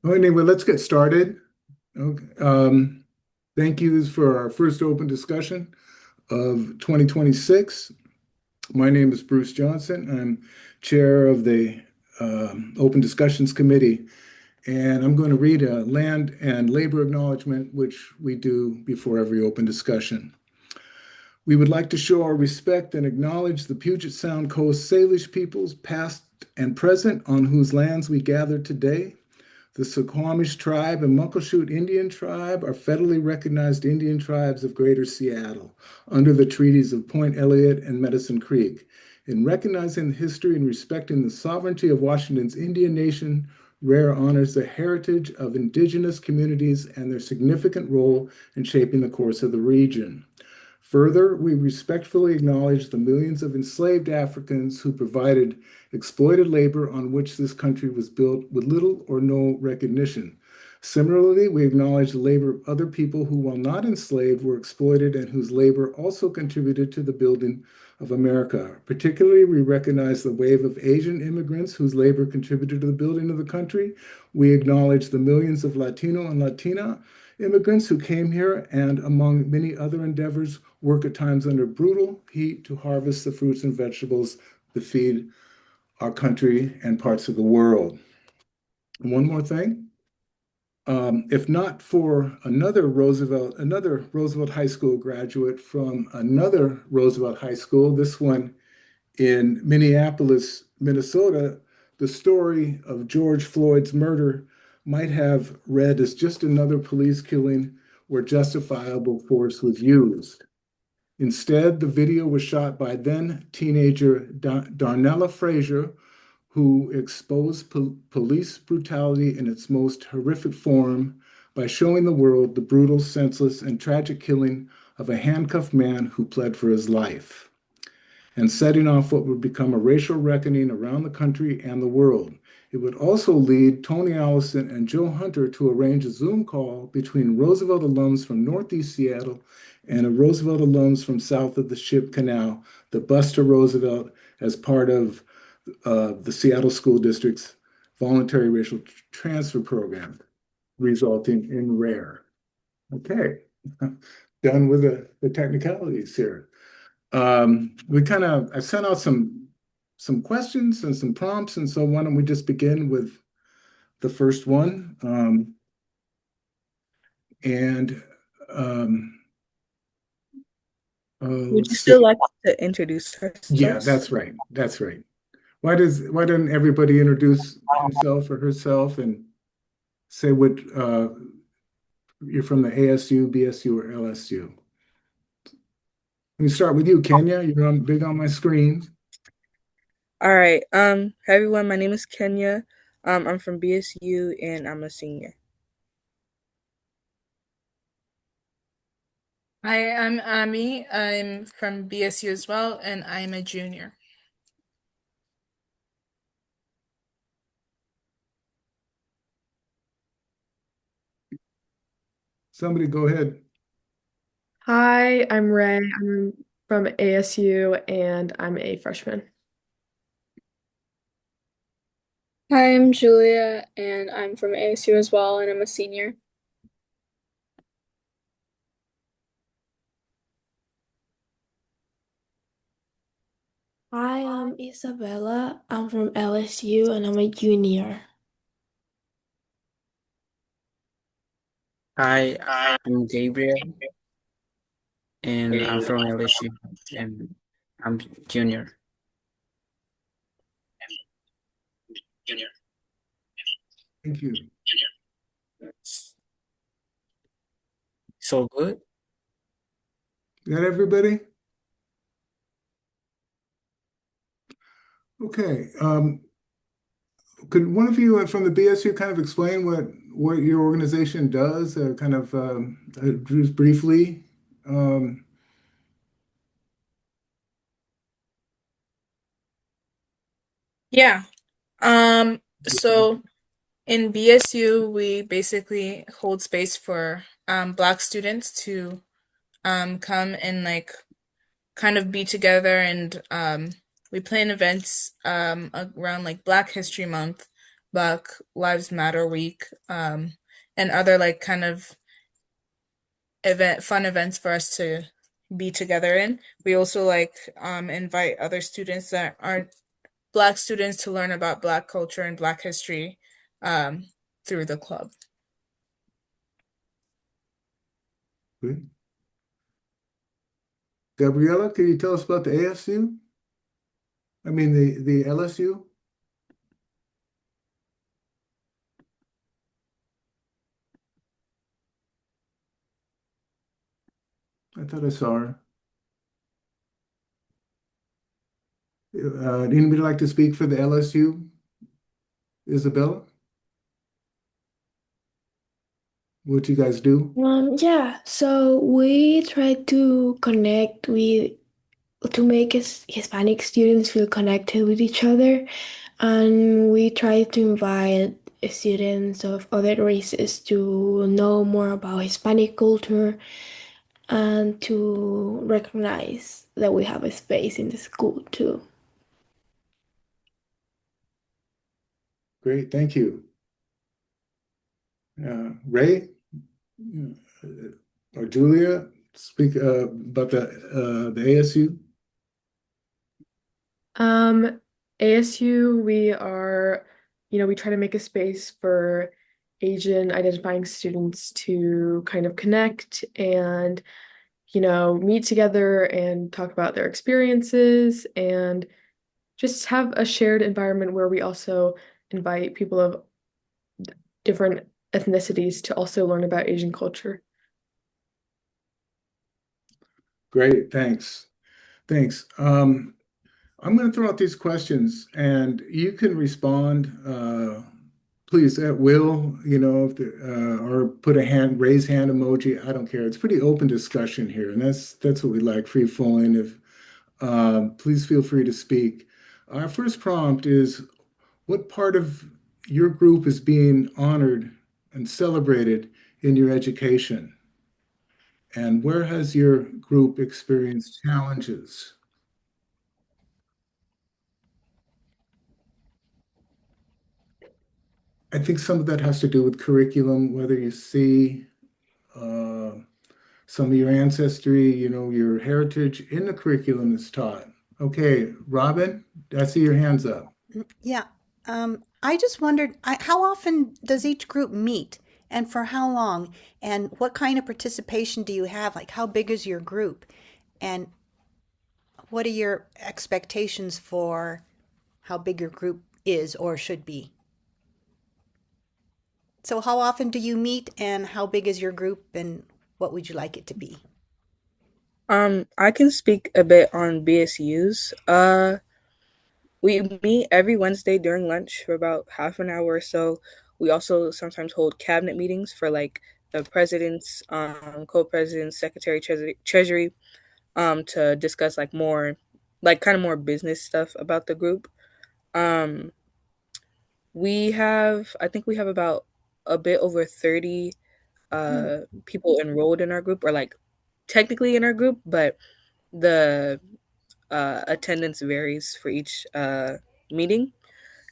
Anyway, let's get started. Okay. Thank yous for our first open discussion of 2026. My name is Bruce Johnson. I'm chair of the Open Discussions Committee, and I'm going to read a land and labor acknowledgement, which we do before every open discussion. We would like to show our respect and acknowledge the Puget Sound Coast Salish peoples, past and present, on whose lands we gather today. The Suquamish Tribe and Muckleshoot Indian Tribe are federally recognized Indian tribes of Greater Seattle under the treaties of Point Elliott and Medicine Creek. In recognizing the history and respecting the sovereignty of Washington's Indian Nation, RARE honors the heritage of Indigenous communities and their significant role in shaping the course of the region. Further, we respectfully acknowledge the millions of enslaved Africans who provided exploited labor on which this country was built with little or no recognition. Similarly, we acknowledge the labor of other people who, while not enslaved, were exploited and whose labor also contributed to the building of America. Particularly, we recognize the wave of Asian immigrants whose labor contributed to the building of the country. We acknowledge the millions of Latino and Latina immigrants who came here and, among many other endeavors, work at times under brutal heat to harvest the fruits and vegetables that feed our country and parts of the world. And one more thing. If not for another Roosevelt High School graduate from another Roosevelt High School, this one in Minneapolis, Minnesota, the story of George Floyd's murder might have read as just another police killing where justifiable force was used. Instead, the video was shot by then teenager Darnella Frazier, who exposed police brutality in its most horrific form by showing the world the brutal, senseless, and tragic killing of a handcuffed man who pled for his life, and setting off what would become a racial reckoning around the country and the world. It would also lead Tony Allison and Joe Hunter to arrange a Zoom call between Roosevelt alums from Northeast Seattle and a Roosevelt alums from south of the Ship Canal, the bus to Roosevelt, as part of the Seattle School District's voluntary racial transfer program, resulting in RARE. Okay, done with the technicalities here. I sent out some questions and some prompts, and so why don't we just begin with the first one? And Would you let's still see. like to introduce Yeah, ourselves? that's right. That's right. Why doesn't everybody introduce himself or herself and say what you're from the ASU, BSU, or LSU? Let me start with you, Kenya. You're big on my screen. All right. Hey everyone, my name is Kenya. I'm from BSU and I'm a senior. Hi, I'm Ami. I'm from BSU as well, and I'm a junior. Somebody go ahead. Hi, I'm Ray. I'm from ASU and I'm a freshman. Hi, I'm Julia, and I'm from ASU as well, and I'm a senior. Hi, I'm Isabella. I'm from LSU and I'm a junior. Hi, I'm Gabriel, and I'm from LSU, and I'm junior. Thank you. So good. Got everybody? Okay. Could one of you from the BSU kind of explain what your organization does, just briefly? Um, Yeah. So in BSU, we basically hold space for Black students to come and like kind of be together, and we plan events around like Black History Month, Black Lives Matter Week, and other like kind of fun events for us to be together in. We also like invite other students that aren't Black students to learn about Black culture and Black history um, through the club. Good. Gabriella, can you tell us about the ASU? I mean, the LSU? I thought I saw her. Anybody like to speak for the LSU? Isabella? What you guys do? Yeah, so we try to connect with to make Hispanic students feel connected with each other, and we try to invite students of other races to know more about Hispanic culture and to recognize that we have a space in the school too. Great, thank you. Ray or Julia, speak about the ASU. ASU, we try to make a space for Asian identifying students to kind of connect and, meet together and talk about their experiences and just have a shared environment where we also invite people of different ethnicities to also learn about Asian culture. Great, thanks. Thanks. I'm going to throw out these questions and you can respond, please, at will, if or put a raise hand emoji. I don't care. It's pretty open discussion here, and that's what we like, free flowing. Please feel free to speak. Our first prompt is, what part of your group is being honored and celebrated in your education? And where has your group experienced challenges? I think some of that has to do with curriculum, whether you see uh, some of your ancestry, your heritage in the curriculum is taught. Okay, Robin, I see your hands up. Yeah. I just wondered, how often does each group meet and for how long? And what kind of participation do you have? Like, how big is your group? And what are your expectations for how big your group is or should be? So, how often do you meet and how big is your group and what would you like it to be? I can speak a bit on BSU's. We meet every Wednesday during lunch for about half an hour or so. We also sometimes hold cabinet meetings for like the presidents, co-presidents, treasury, to discuss like more, like kind of more business stuff about the group. Um, I think we have about a bit over 30 Hmm. people enrolled in our group, or like technically in our group, but the attendance varies for each meeting.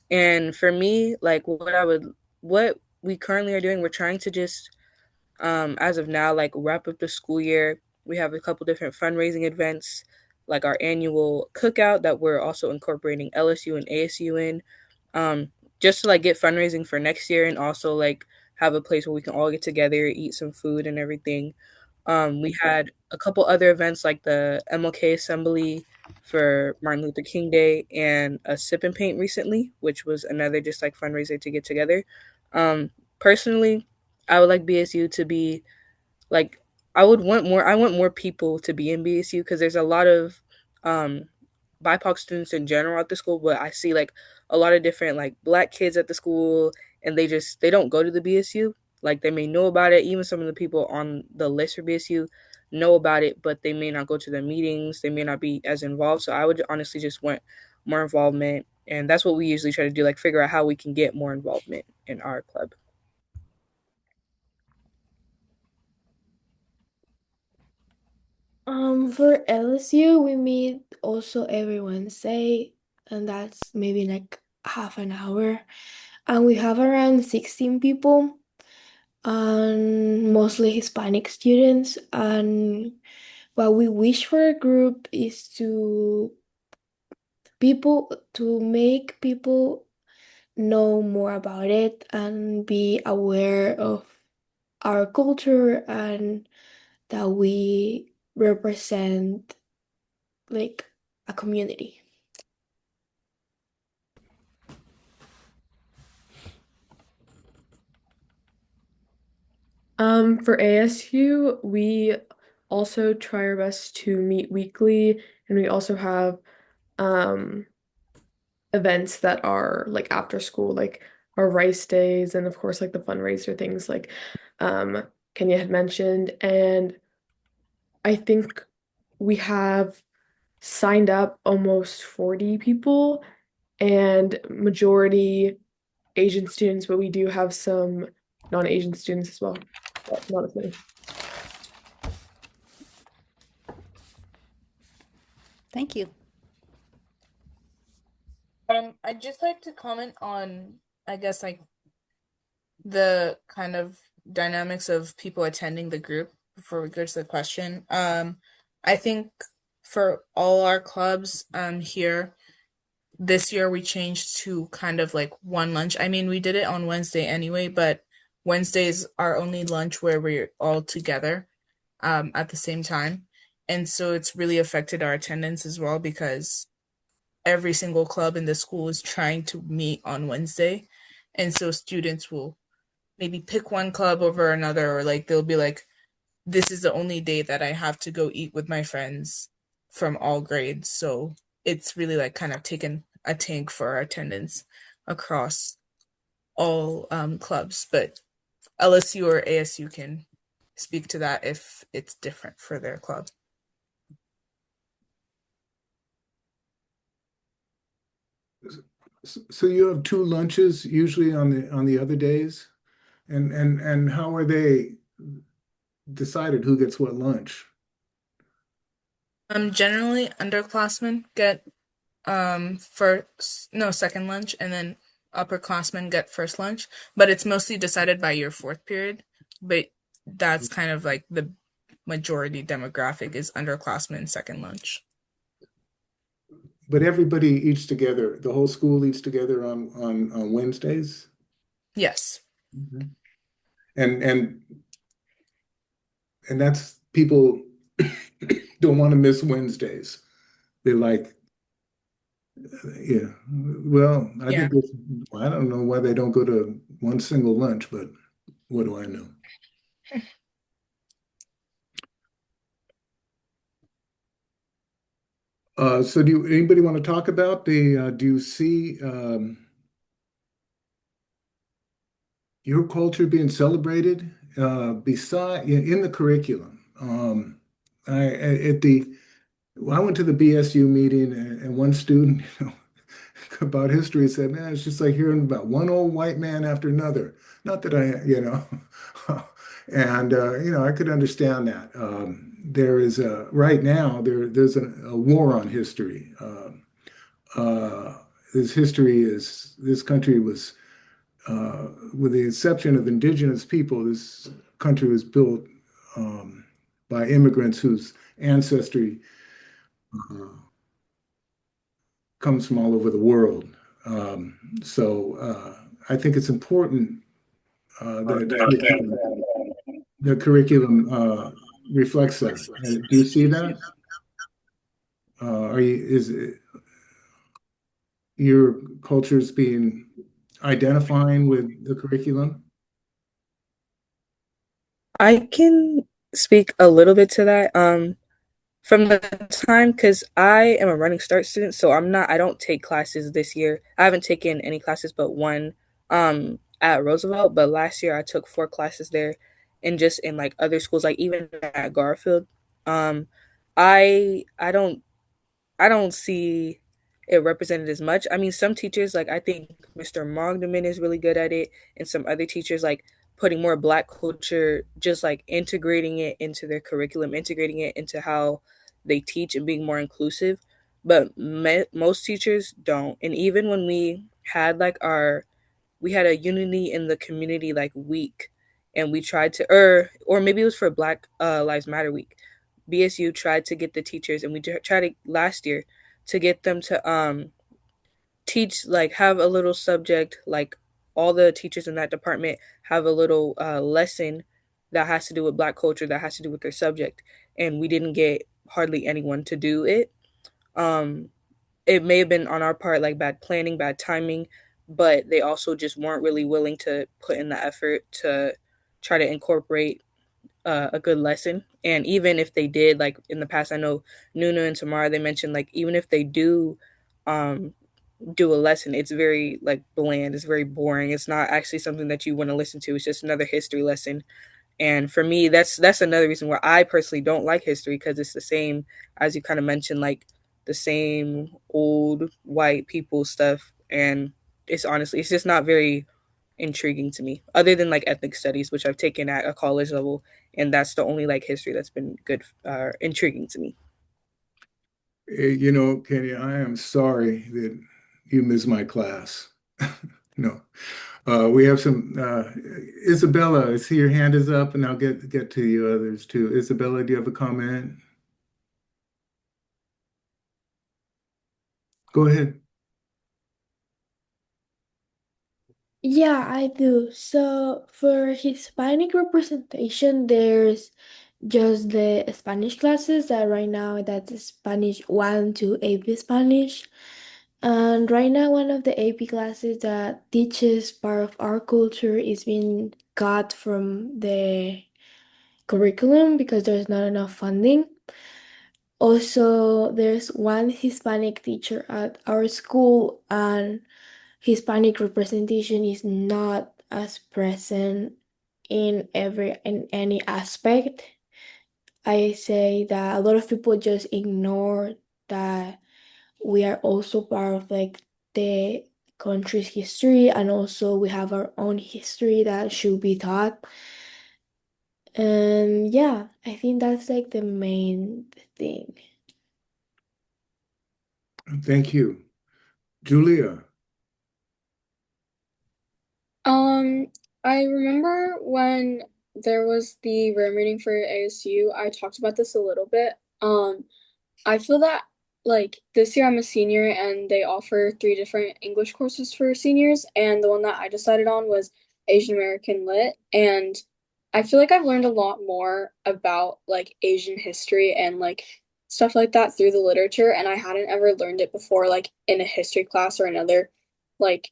And for me, like what we currently are doing, we're trying to just, as of now, like wrap up the school year. We have a couple different fundraising events, like our annual cookout that we're also incorporating LSU and ASU in, um, just to like get fundraising for next year and also like have a place where we can all get together, eat some food and everything. We had a couple other events like the MLK Assembly for Martin Luther King Day and a sip and paint recently, which was another just like fundraiser to get together. Personally, I would like BSU to be like I want more people to be in BSU because there's a lot of um BIPOC students in general at the school, but I see like a lot of different like black kids at the school and they don't go to the BSU. Like they may know about it. Even some of the people on the list for BSU know about it, but they may not go to the meetings. They may not be as involved. So I would honestly just want more involvement. And that's what we usually try to do, like figure out how we can get more involvement in our club. For LSU, we meet also every Wednesday, and that's maybe like half an hour. and we have around 16 people, and mostly Hispanic students. And what we wish for a group is to make people know more about it and be aware of our culture, and that we represent like a community. For ASU, we also try our best to meet weekly, and we also have um events that are like after school, like our rice days, and of course like the fundraiser things like um Kenya had mentioned. And I think we have signed up almost 40 people, and majority Asian students, but we do have some non-Asian students as well, but not as many. Thank you. I'd just like to comment on, I guess, like the kind of dynamics of people attending the group before we go to the question. I think for all our clubs here this year we changed to kind of like one lunch. I mean, we did it on Wednesday anyway, but Wednesdays are only lunch where we're all together at the same time. And so it's really affected our attendance as well because every single club in the school is trying to meet on Wednesday. And so students will maybe pick one club over another, or like they'll be like, this is the only day that I have to go eat with my friends from all grades. So it's really like kind of taken a tank for our attendance across all clubs. But LSU or ASU can speak to that if it's different for their club. So you have two lunches usually on the other days, and how are they decided who gets what lunch? Generally underclassmen get first no second lunch, and then upperclassmen get first lunch, but it's mostly decided by your fourth period. But that's kind of like the majority demographic is underclassmen second lunch. But everybody eats together. The whole school eats together on Wednesdays. Yes. Mhm. And and and that's people don't want to miss Wednesdays. They like, yeah. Well, Yeah. I don't know why they don't go to one single lunch, but what do I know? So anybody want to talk about do you see your culture being celebrated beside in the curriculum? At the I went to the BSU meeting, and one student, about history said, "Man, it's just like hearing about one old white man after another." Not that and I could understand that. There is right now there's a war on history. This country was, with the exception of indigenous people, this country was built um, by immigrants whose ancestry uh, comes from all over the world. So I think it's important that the curriculum reflects that. Do you see that? Is it, your cultures being identifying with the curriculum? I can speak a little bit to that. From the time, because I am a running start student, so I don't take classes this year. I haven't taken any classes but one at Roosevelt, but last year I took 4 classes there, and just in like other schools, like even at Garfield. Um, I don't see it represented as much. I mean, some teachers, like I think Mr. Mogderman is really good at it, and some other teachers like putting more Black culture, just like integrating it into their curriculum, integrating it into how they teach, and being more inclusive. But most teachers don't. And even when we had like our we had a unity in the community like week, and we tried to, or maybe it was for Black Lives Matter week. BSU tried to get the teachers, and we tried to last year to get them to teach, like have a little subject, like all the teachers in that department have a little lesson that has to do with Black culture, that has to do with their subject, and we didn't get hardly anyone to do it. um it may have been on our part, like bad planning, bad timing, but they also just weren't really willing to put in the effort to try to incorporate a good lesson. And even if they did, like in the past, I know Nuna and Tamara, they mentioned like even if they um, do a lesson, it's very like bland, it's very boring. It's not actually something that you want to listen to. It's just another history lesson. And for me, that's another reason why I personally don't like history, because it's the same as you kind of mentioned, like the same old white people stuff. And it's honestly, it's just not very intriguing to me, other than like ethnic studies, which I've taken at a college level, and that's the only like history that's been good, intriguing to me. You know, Kenny, I am sorry that you missed my class. No. We have some Isabella, I see your hand is up, and I'll get to you others too. Isabella, do you have a comment? Go ahead. Yeah, I do. So for Hispanic representation, there's just the Spanish classes that right now that's Spanish 1 to AP Spanish. And right now one of the AP classes that teaches part of our culture is being cut from the curriculum because there's not enough funding. Also, there's one Hispanic teacher at our school, and Hispanic representation is not as present in any aspect. I say that a lot of people just ignore that we are also part of like the country's history, and also we have our own history that should be taught. And yeah, I think that's like the main thing. Thank you. Julia. Um, I remember when there was the rare meeting for ASU, I talked about this a little bit. I feel that like this year I'm a senior and they offer three different English courses for seniors, and the one that I decided on was Asian American Lit. And I feel like I've learned a lot more about like Asian history and like stuff like that through the literature, and I hadn't ever learned it before, like in a history class or another like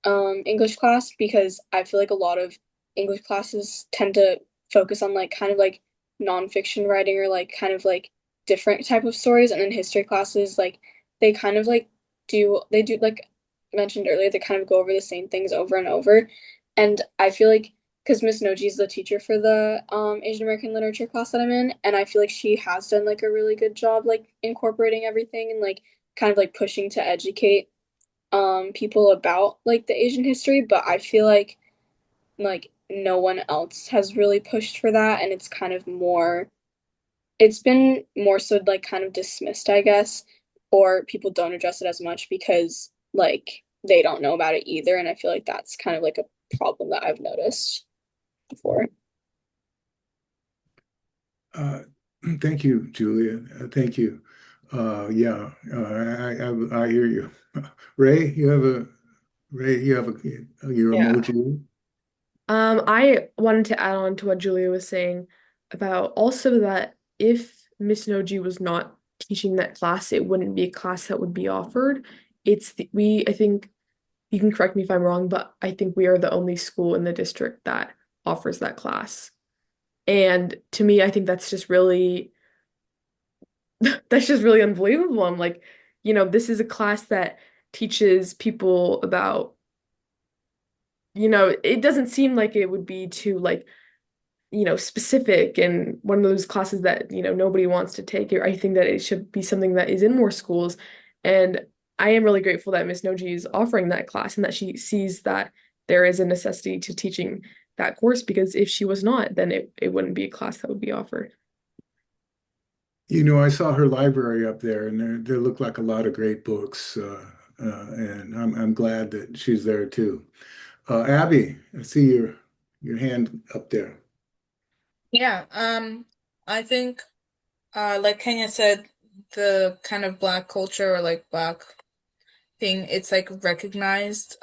English class, because I feel like a lot of English classes tend to focus on like kind of like nonfiction writing or like kind of like different type of stories, and then history classes like they kind of like do like mentioned earlier, they kind of go over the same things over and over. And I feel like because Miss Noji is the teacher for the Asian American literature class that I'm in, and I feel like she has done like a really good job like incorporating everything and like kind of like pushing to educate people about like the Asian history, but I feel like no one else has really pushed for that, and it's been more so like kind of dismissed, I guess, or people don't address it as much because like they don't know about it either, and I feel like that's kind of like a problem that I've noticed before. Uh, Thank you, Julia. Thank you. Yeah, I hear you. Ray, you have your Yeah. emoji. I wanted to add on to what Julia was saying about also that if Miss Noji was not teaching that class, it wouldn't be a class that would be offered. I think you can correct me if I'm wrong, but I think we are the only school in the district that offers that class. And to me, I think that's just really that's just really unbelievable. I'm like, this is a class that teaches people about, it doesn't seem like it would be too like specific and one of those classes that, nobody wants to take. I think that it should be something that is in more schools. And I am really grateful that Miss Noji is offering that class and that she sees that there is a necessity to teaching that course, because if she was not, then it wouldn't be a class that would be offered. You know, I saw her library up there, and there looked like a lot of great books, and I'm glad that she's there too. Abby, I see your hand up there. Yeah, I think like Kenya said, the kind of black culture or like black thing, it's like recognized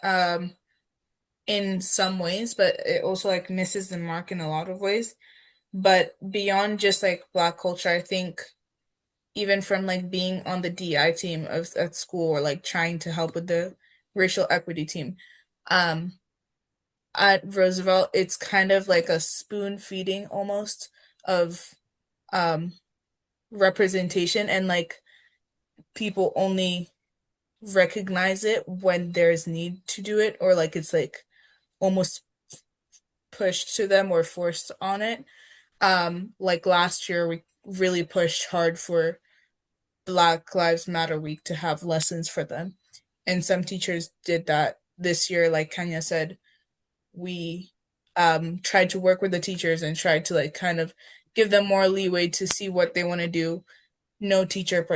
in some ways, but it also like misses the mark in a lot of ways. But beyond just like black culture, I think even from like being on the DI team of at school or like trying to help with the racial equity team, um, at Roosevelt, it's kind of like a spoon feeding almost of um representation, and like people only recognize it when there's need to do it, or like it's like almost pushed to them or forced on it. Like last year we really pushed hard for Black Lives Matter week to have lessons for them, and some teachers did that. This year, like Kenya said, we tried to work with the teachers and tried to like kind of give them more leeway to see what they want to do. No teacher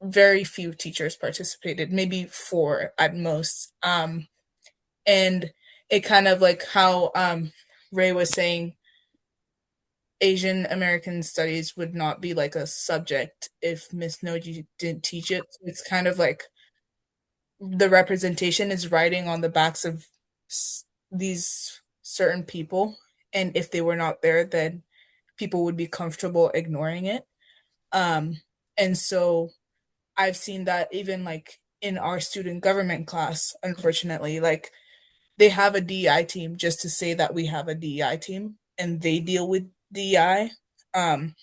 very few teachers participated, maybe four at most. And it kind of like how Ray was saying, Asian American studies would not be like a subject if Miss Noji didn't teach it. So it's kind of like the representation is riding on the backs of these certain people, and if they were not there, then people would be comfortable ignoring it. Um, and so I've seen that even like in our student government class, unfortunately, like they have a DEI team just to say that we have a DEI team and they deal with DEI. Um,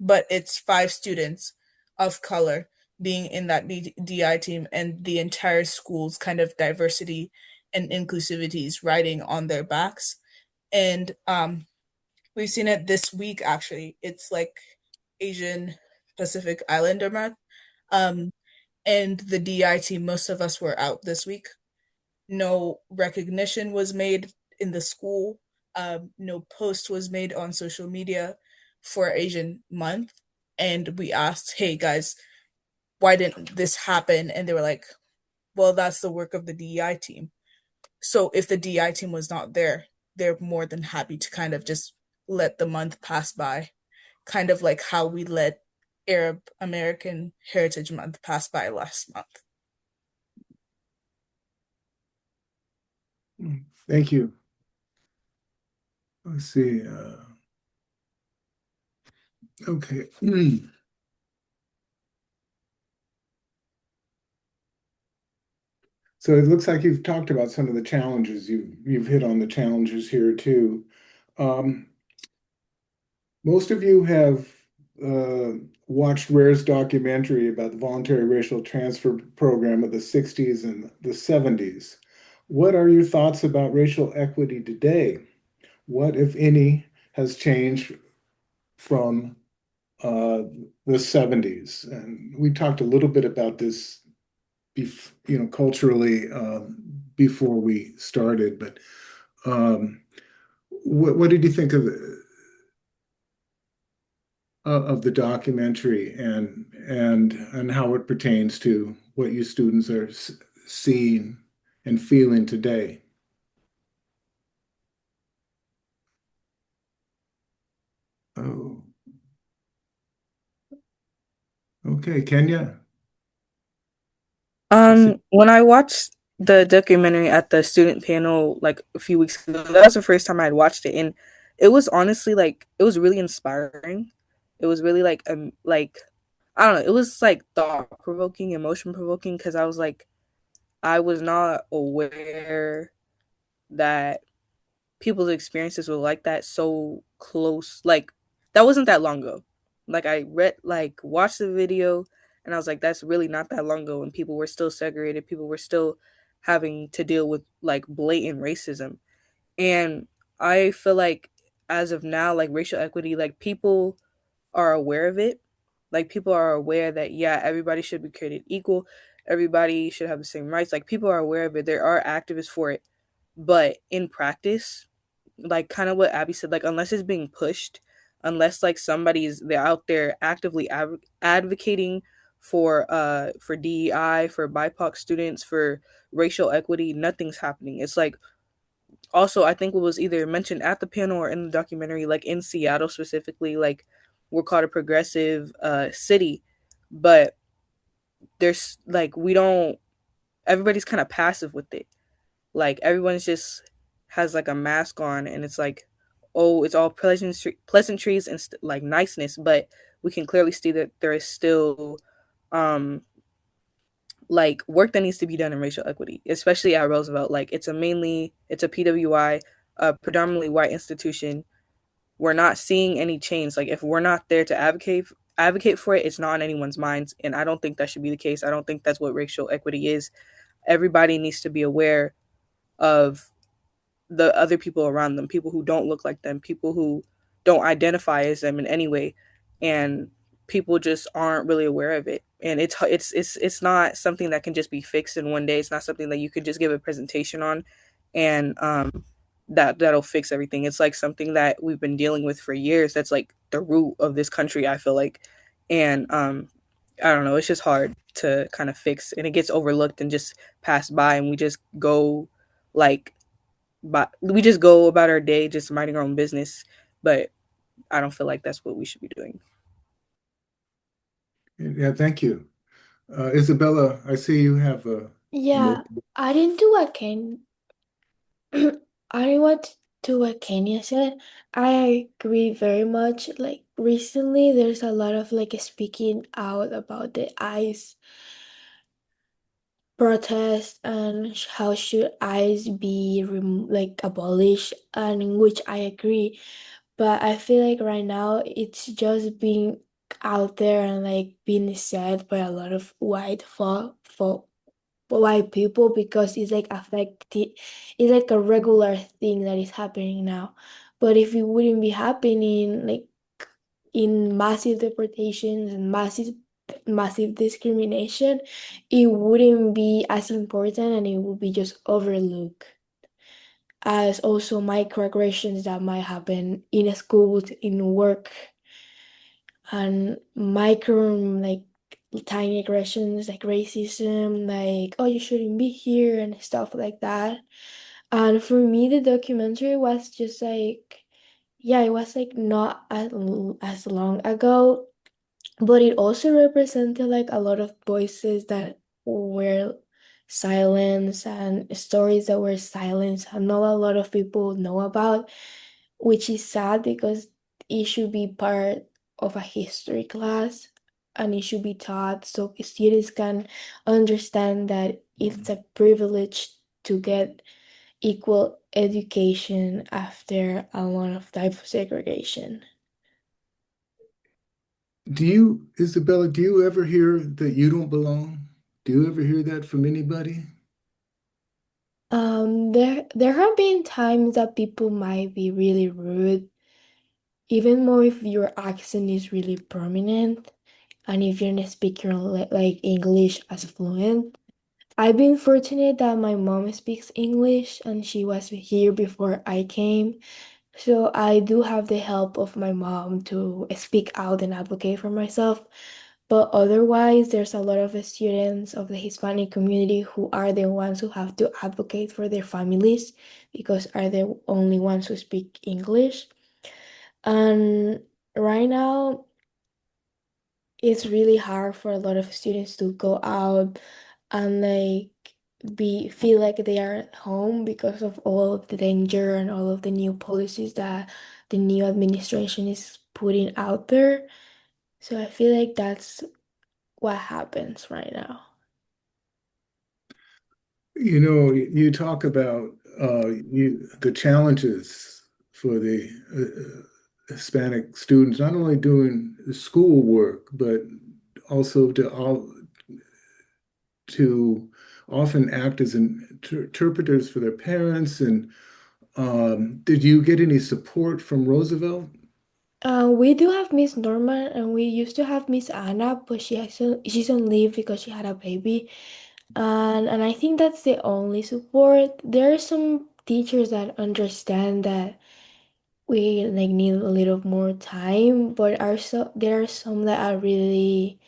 but it's five students of color being in that DEI team, and the entire school's kind of diversity and inclusivity is riding on their backs. And we've seen it this week actually. It's like Asian Pacific Islander Month. Um, and the DI team, most of us were out this week. No recognition was made in the school. No post was made on social media for Asian Month. And we asked, hey guys, why didn't this happen? And they were like, well, that's the work of the DEI team. So if the DEI team was not there, they're more than happy to kind of just let the month pass by, kind of like how we let Arab American Heritage Month pass by last month. Thank you. Let's see. Okay. So it looks like you've talked about some of the challenges. You've hit on the challenges here too. Um, Most of you have uh, watched Rare's documentary about the voluntary racial transfer program of the 60s and the 70s. What are your thoughts about racial equity today? What, if any, has changed from uh, the 70s? And we talked a little bit about this, culturally before we started, but what did you think of the documentary and how it pertains to what you students are seeing and feeling today? Oh, okay, Kenya. I see. When I watched the documentary at the student panel like a few weeks ago, that was the first time I had watched it, and it was honestly like it was really inspiring. It was really like I don't know, it was like thought provoking, emotion provoking because I was like I was not aware that people's experiences were like that so close. Like that wasn't that long ago. Like I read watched the video and I was like that's really not that long ago when people were still segregated, people were still having to deal with like blatant racism. And I feel like as of now like racial equity, like people are aware of it. Like people are aware that yeah, everybody should be created equal. Everybody should have the same rights. Like people are aware of it. There are activists for it. But in practice, like kind of what Abby said, like unless it's being pushed, unless like they're out there actively advocating for DEI, for BIPOC students, for racial equity. Nothing's happening. It's like, also, I think what was either mentioned at the panel or in the documentary, like in Seattle specifically, like we're called a progressive city, but there's like, we don't, everybody's kind of passive with it. Like everyone's just has like a mask on, and it's like, oh, it's all pleasantries and like niceness, but we can clearly see that there is still um like work that needs to be done in racial equity, especially at Roosevelt. Like it's a PWI, a predominantly white institution. We're not seeing any change. Like if we're not there to advocate for it, it's not on anyone's minds, and I don't think that should be the case. I don't think that's what racial equity is. Everybody needs to be aware of the other people around them, people who don't look like them, people who don't identify as them in any way, and people just aren't really aware of it. And it's not something that can just be fixed in one day. It's not something that you could just give a presentation on, and that'll fix everything. It's like something that we've been dealing with for years. That's like the root of this country, I feel like, and I don't know. It's just hard to kind of fix, and it gets overlooked and just passed by, and we just go like but we just go about our day just minding our own business. But I don't feel like that's what we should be doing. Yeah, thank you. Isabella, I see you have a Yeah, emoji. adding to what Ken, adding what to what Kenya said, I agree very much. Like recently, there's a lot of like speaking out about the ICE protest and how should ICE be like abolished, and in which I agree. But I feel like right now it's just being out there and like being said by a lot of white people because it's like affected, it's like a regular thing that is happening now. But if it wouldn't be happening like in massive deportations and massive discrimination, it wouldn't be as important and it would be just overlooked as also microaggressions that might happen in schools, in work, and micro like tiny aggressions like racism, like oh you shouldn't be here and stuff like that. And for me, the documentary was just like, yeah, it was like not as long ago, but it also represented like a lot of voices that were silenced and stories that were silenced and not a lot of people know about, which is sad because it should be part of a history class and it should be taught so students can understand that it's a privilege to get equal education after a lot of type of segregation. Isabella, do you ever hear that you don't belong? Do you ever hear that from anybody? There have been times that people might be really rude, even more if your accent is really prominent and if you're not speaking like English as fluent. I've been fortunate that my mom speaks English and she was here before I came. So I do have the help of my mom to speak out and advocate for myself. But otherwise, there's a lot of students of the Hispanic community who are the ones who have to advocate for their families because are the only ones who speak English. And right now, it's really hard for a lot of students to go out and like be feel like they are at home because of all of the danger and all of the new policies that the new administration is putting out there. So I feel like that's what happens right now. You know, you talk about the challenges for the Hispanic students, not only doing the school work, but also to often act as interpreters for their parents. And did you get any support from Roosevelt? We do have Miss Norman and we used to have Miss Anna, but she's on leave because she had a baby. And I think that's the only support. There are some teachers that understand that we like need a little more time, but there are some that are really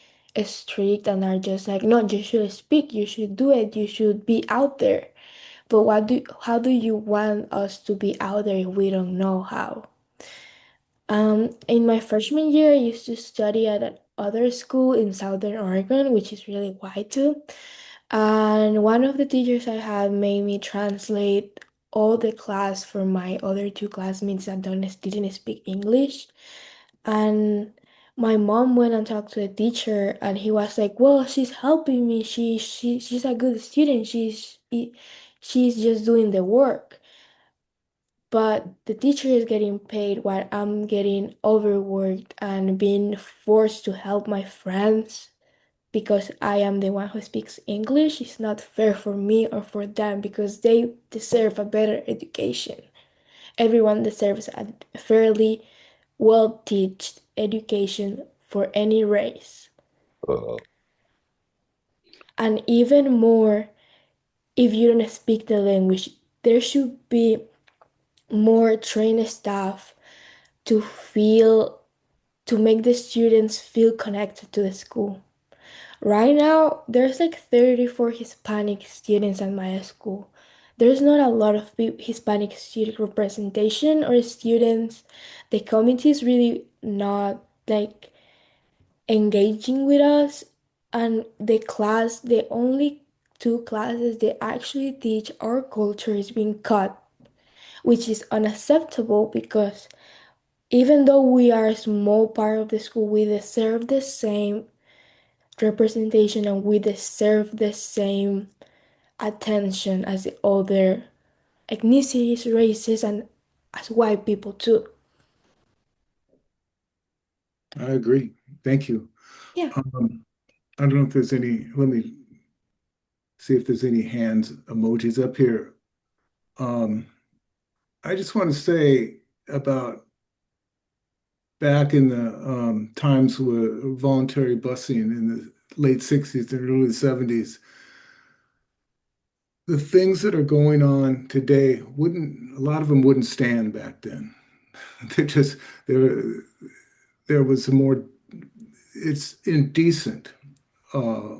strict and are just like, no, you should speak, you should do it, you should be out there. But how do you want us to be out there if we don't know how? In my freshman year, I used to study at another school in Southern Oregon, which is really wide too. And one of the teachers I had made me translate all the class for my other two classmates that didn't speak English. And my mom went and talked to the teacher, and he was like, "Well, she's helping me. She's a good student. She's just doing the work." But the teacher is getting paid while I'm getting overworked and being forced to help my friends because I am the one who speaks English. It's not fair for me or for them because they deserve a better education. Everyone deserves a fairly well taught education for any race. And even more, if you don't speak the language, there should be more trained staff to feel to make the students feel connected to the school. Right now, there's like 34 Hispanic students at my school. There's not a lot of Hispanic student representation or students. The committee is really not like engaging with us, and the only two classes they actually teach our culture is being cut, which is unacceptable because even though we are a small part of the school, we deserve the same representation and we deserve the same attention as the other ethnicities, races, and as white people too. I agree. Thank you. Yeah. I don't know if there's any, let me see if there's any hands emojis up here. Um, I just want to say about back in the times with voluntary busing in the late 60s and early 70s, the things that are going on today a lot of them wouldn't stand back then. They just, there, there was a more, it's indecent uh,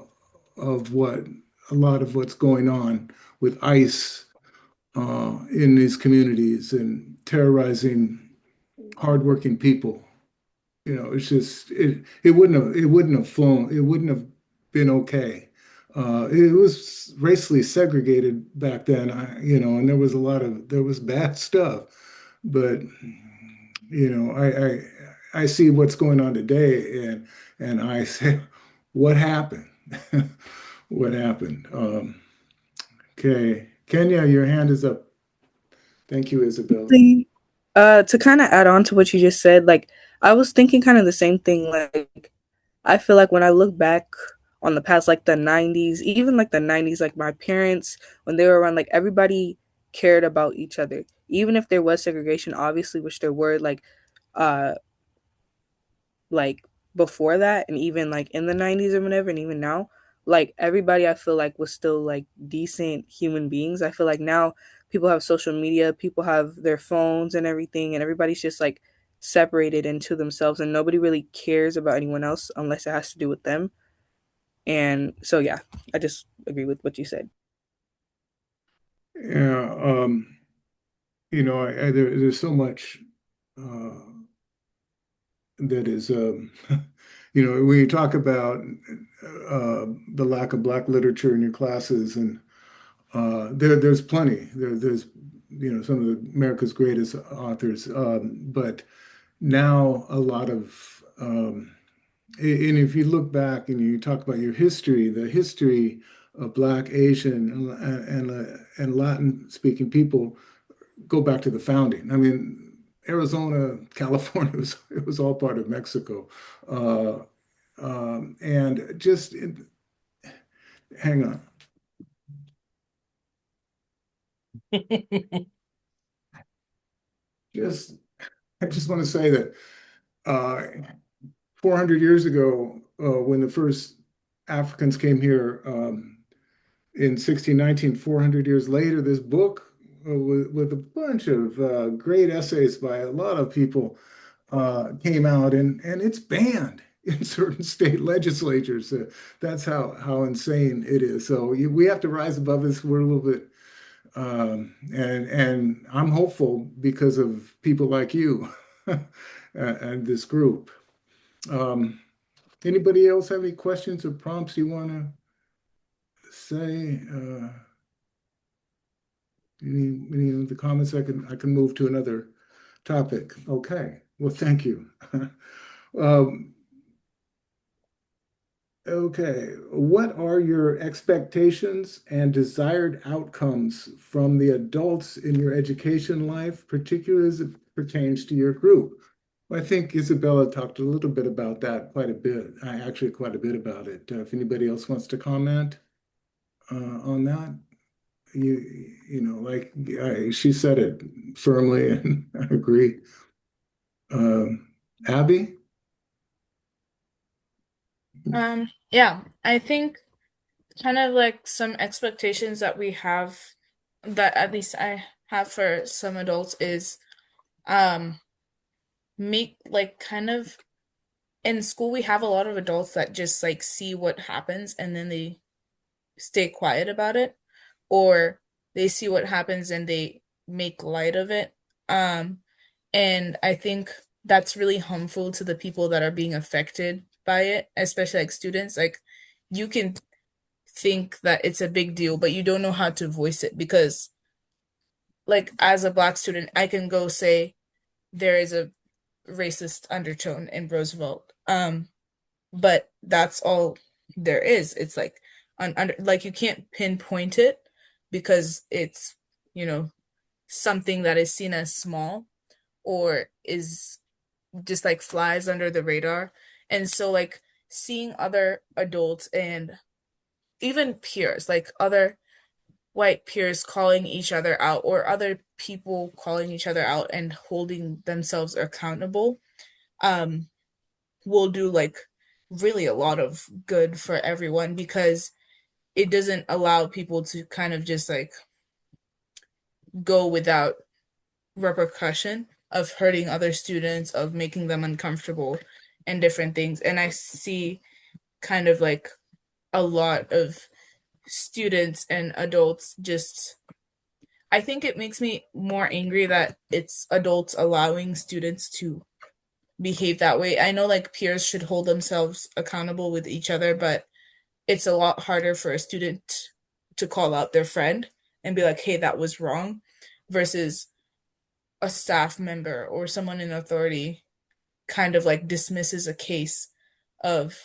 of what, a lot of what's going on with ICE in these communities and terrorizing hardworking people. You know, it's just it wouldn't have flown. It wouldn't have been okay. It was racially segregated back then, and there was bad stuff, but I see what's going on today, and I say, what happened? What happened? Okay, Kenya, your hand is up. Thank you, Isabella. To kind of add on to what you just said, like I was thinking kind of the same thing. Like I feel like when I look back on the past, like the 90s, even like the 90s, like my parents, when they were around, like everybody cared about each other. Even if there was segregation, obviously, which there were, uh, like before that, and even like in the 90s or whatever, and even now, like everybody I feel like was still like decent human beings. I feel like now people have social media, people have their phones and everything, and everybody's just like separated into themselves, and nobody really cares about anyone else unless it has to do with them. And so, yeah, I just agree with what you said. Yeah, there's so much uh, that is, when you talk about the lack of Black literature in your classes, and there's plenty. There's, some of America's greatest authors, but now a lot of, and if you look back and you talk about your history, the history of Black, Asian, and Latin-speaking people go back to the founding. I mean, Arizona, California, it was all part of Mexico. Uh, and just hang on. Just I just want to say that uh, 400 years ago, when the first Africans came here in 1619, 400 years later, this book with a bunch of great essays by a lot of people came out, and it's banned. in certain state legislatures. That's how insane it is. So we have to rise above this. We're a little bit, and I'm hopeful because of people like you and this group. Um, Anybody else have any questions or prompts you want to say? Any of the comments? I can move to another topic. Okay. Well, thank you. Um, okay. What are your expectations and desired outcomes from the adults in your education life, particularly as it pertains to your group? I think Isabella talked a little bit about that quite a bit. Actually, quite a bit about it. If anybody else wants to comment on that, like she said it firmly, and I agree. Abby? Yeah, I think kind of like some expectations that we have, that at least I have for some adults, is um make like kind of in school we have a lot of adults that just like see what happens and then they stay quiet about it, or they see what happens and they make light of it. Um, and I think that's really harmful to the people that are being affected by it, especially like students. Like you can think that it's a big deal, but you don't know how to voice it because like as a black student, I can go say there is a racist undertone in Roosevelt. But that's all there is. It's like under like you can't pinpoint it because it's, you know, something that is seen as small or is just like flies under the radar. And so like seeing other adults and even peers, like other white peers calling each other out or other people calling each other out and holding themselves accountable, um, will do like really a lot of good for everyone because it doesn't allow people to kind of just like go without repercussion of hurting other students, of making them uncomfortable and different things. And I see kind of like a lot of students and adults just, I think it makes me more angry that it's adults allowing students to behave that way. I know like peers should hold themselves accountable with each other, but it's a lot harder for a student to call out their friend and be like, hey, that was wrong, versus a staff member or someone in authority kind of like dismisses a case of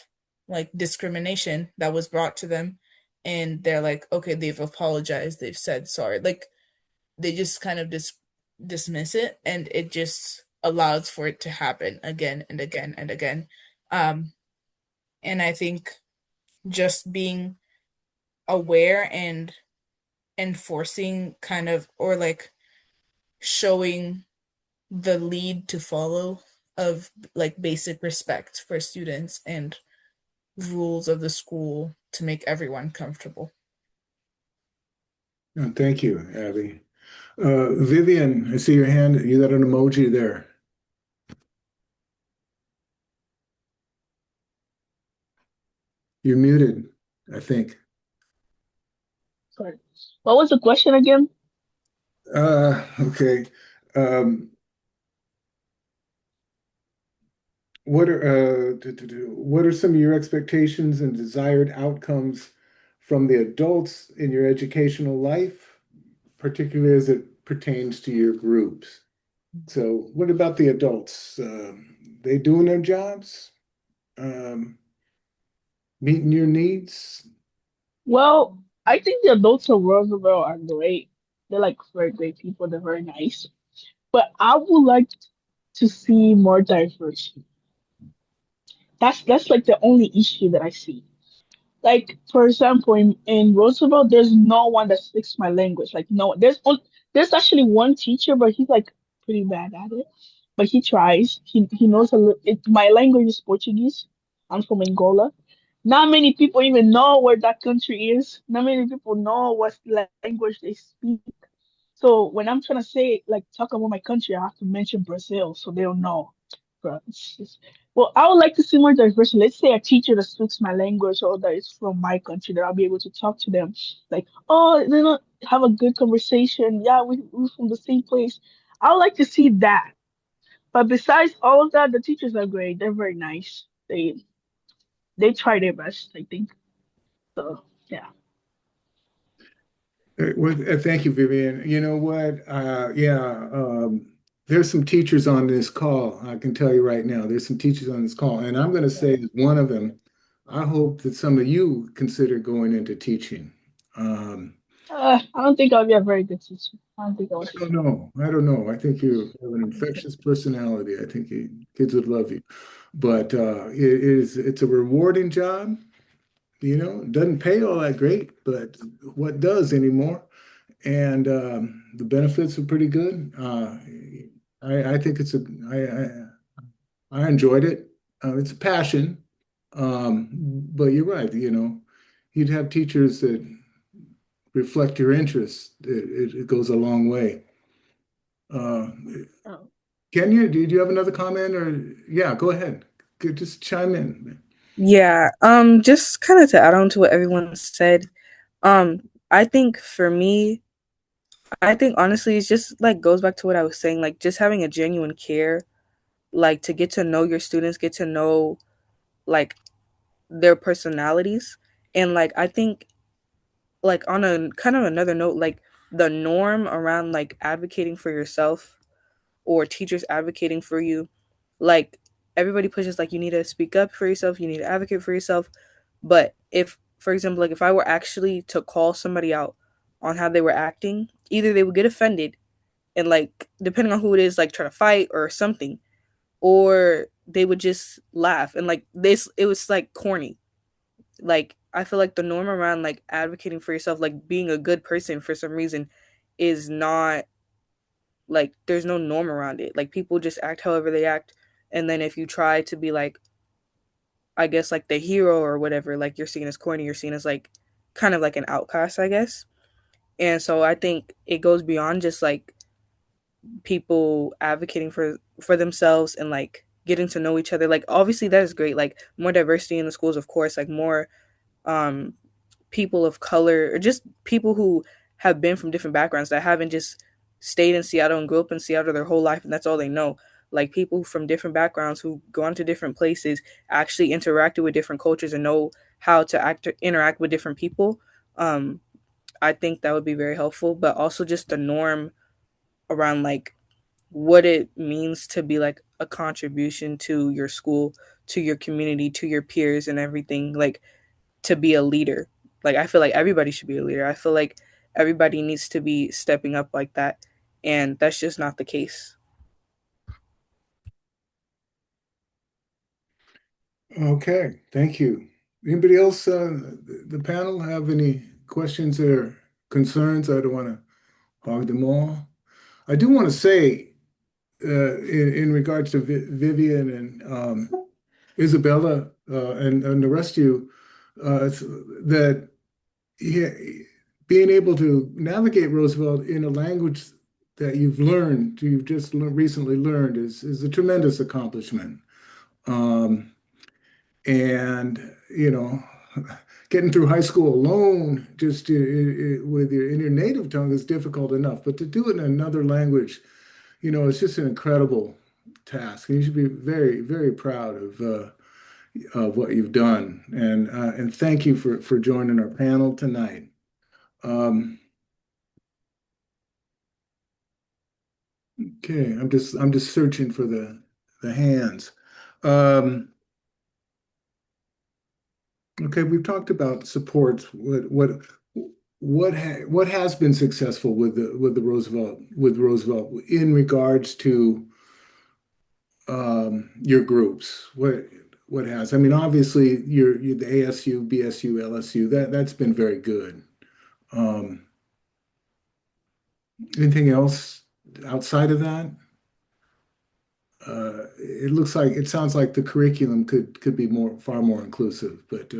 like discrimination that was brought to them, and they're like, okay, they've apologized, they've said sorry, like they just kind of dismiss it, and it just allows for it to happen again and again and again. um and I think just being aware and enforcing kind of, or like showing the lead to follow of like basic respect for students and rules of the school to make everyone comfortable. Thank you, Abby. Vivian, I see your hand. You got an emoji there. You're muted, I think. Sorry. What was the question again? Okay. Um, what are some of your expectations and desired outcomes from the adults in your educational life, particularly as it pertains to your groups? So, what about the adults? They doing their jobs? Um, Meeting your needs? Well, I think the adults of Roosevelt are great. They're like very great people. They're very nice. But I would like to see more diversity. That's like the only issue that I see. Like for example, in Roosevelt, there's no one that speaks my language. Like no, there's actually one teacher, but he's like pretty bad at it. But he tries. He knows a little. My language is Portuguese. I'm from Angola. Not many people even know where that country is. Not many people know what language they speak. So when I'm trying to say like talk about my country, I have to mention Brazil, so they don't know. Bro, Well, I would like to see more diversity. Let's say a teacher that speaks my language or that is from my country, that I'll be able to talk to them. Like, oh, they don't have a good conversation. Yeah, we're from the same place. I would like to see that. But besides all of that, the teachers are great. They're very nice. They try their best, I think. So yeah. Well, thank you, Vivian. You know what? Yeah, there's some teachers on this call. I can tell you right now, there's some teachers on this call, and I'm going to say as one of them, I hope that some of you consider going into teaching. Um, I don't think I'll be a very good teacher. I don't think I I would do don't know. I don't know. I think you have an infectious personality. I think kids would love you. But it's a rewarding job. You know, it doesn't pay all that great, but what does anymore? And the benefits are pretty good. I think I enjoyed it. It's a passion, but you're right. You know, you'd have teachers that reflect your interests. It goes a long way. Uh, Oh. Kenya, do you have another comment or yeah, go ahead. Just chime in. Yeah, just kind of to add on to what everyone said, I think for me, I think honestly, it's just like goes back to what I was saying, like just having a genuine care, like to get to know your students, get to know like their personalities. And like I think like on a kind of another note, like the norm around like advocating for yourself or teachers advocating for you, like everybody pushes like you need to speak up for yourself, you need to advocate for yourself. But if, for example, like if I were actually to call somebody out on how they were acting, either they would get offended and like depending on who it is, like try to fight or something, or they would just laugh and like this it was like corny. Like I feel like the norm around like advocating for yourself, like being a good person for some reason is not like there's no norm around it. Like people just act however they act, and then if you try to be like I guess like the hero or whatever, like you're seen as corny, you're seen as like kind of like an outcast, I guess. And so I think it goes beyond just like people advocating for themselves and like getting to know each other. Like obviously that is great. Like more diversity in the schools, of course, like more um people of color or just people who have been from different backgrounds that haven't just stayed in Seattle and grew up in Seattle their whole life and that's all they know. Like people from different backgrounds who've gone to different places, actually interacted with different cultures and know how to interact with different people. Um, I think that would be very helpful, but also just the norm around like what it means to be like a contribution to your school, to your community, to your peers and everything. Like to be a leader. Like I feel like everybody should be a leader. I feel like everybody needs to be stepping up like that, and that's just not the case. Okay, thank you. Anybody else, the panel have any questions or concerns? I don't want to hog them all. I do want to say, in regards to Vivian and Isabella and the rest of you, that yeah, being able to navigate Roosevelt in a language that you've just recently learned is a tremendous accomplishment. Um, and you know, getting through high school alone, just with in your native tongue is difficult enough, but to do it in another language, you know, it's just an incredible task. And you should be very, very proud of what you've done. And thank you for joining our panel tonight. Um, okay, I'm just searching for the hands. Um, okay, we've talked about supports. What has been successful with the Roosevelt in regards to your groups? What has? I mean, obviously, you're the ASU, BSU, LSU. That's been very good. Um, Anything else outside of that? It sounds like the curriculum could be far more inclusive. But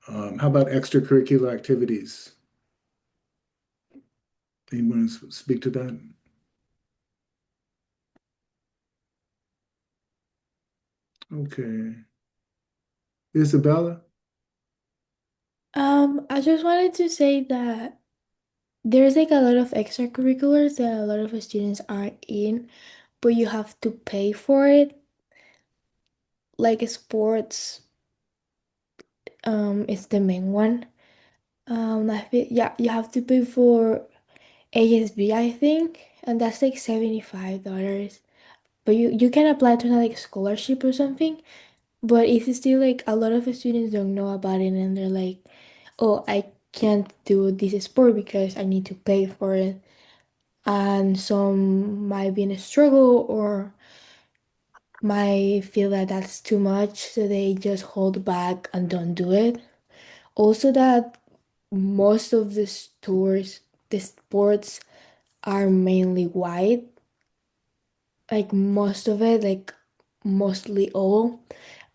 how about extracurricular activities? Anyone speak to that? Okay. Isabella? I just wanted to say that there's like a lot of extracurriculars that a lot of students are in, but you have to pay for it. Like sports, is the main one. I feel, yeah, you have to pay for ASB, I think, and that's like $75. But you can apply to like scholarship or something, but it's still like a lot of students don't know about it and they're like, oh, I can't do this sport because I need to pay for it. And some might be in a struggle or might feel that that's too much, so they just hold back and don't do it. Also, that most of the stores, the sports are mainly white, like most of it, like mostly all.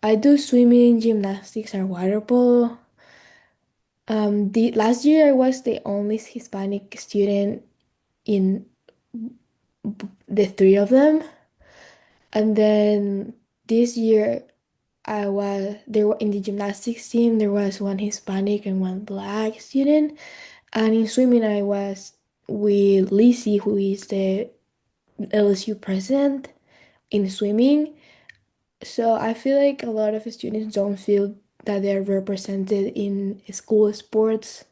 I do swimming, gymnastics, and water polo. The last year I was the only Hispanic student in the three of them, and then this year I was there in the gymnastics team. There was one Hispanic and one Black student, and in swimming I was with Lizzie, who is the LSU president in swimming. So I feel like a lot of students don't feel that they're represented in school sports,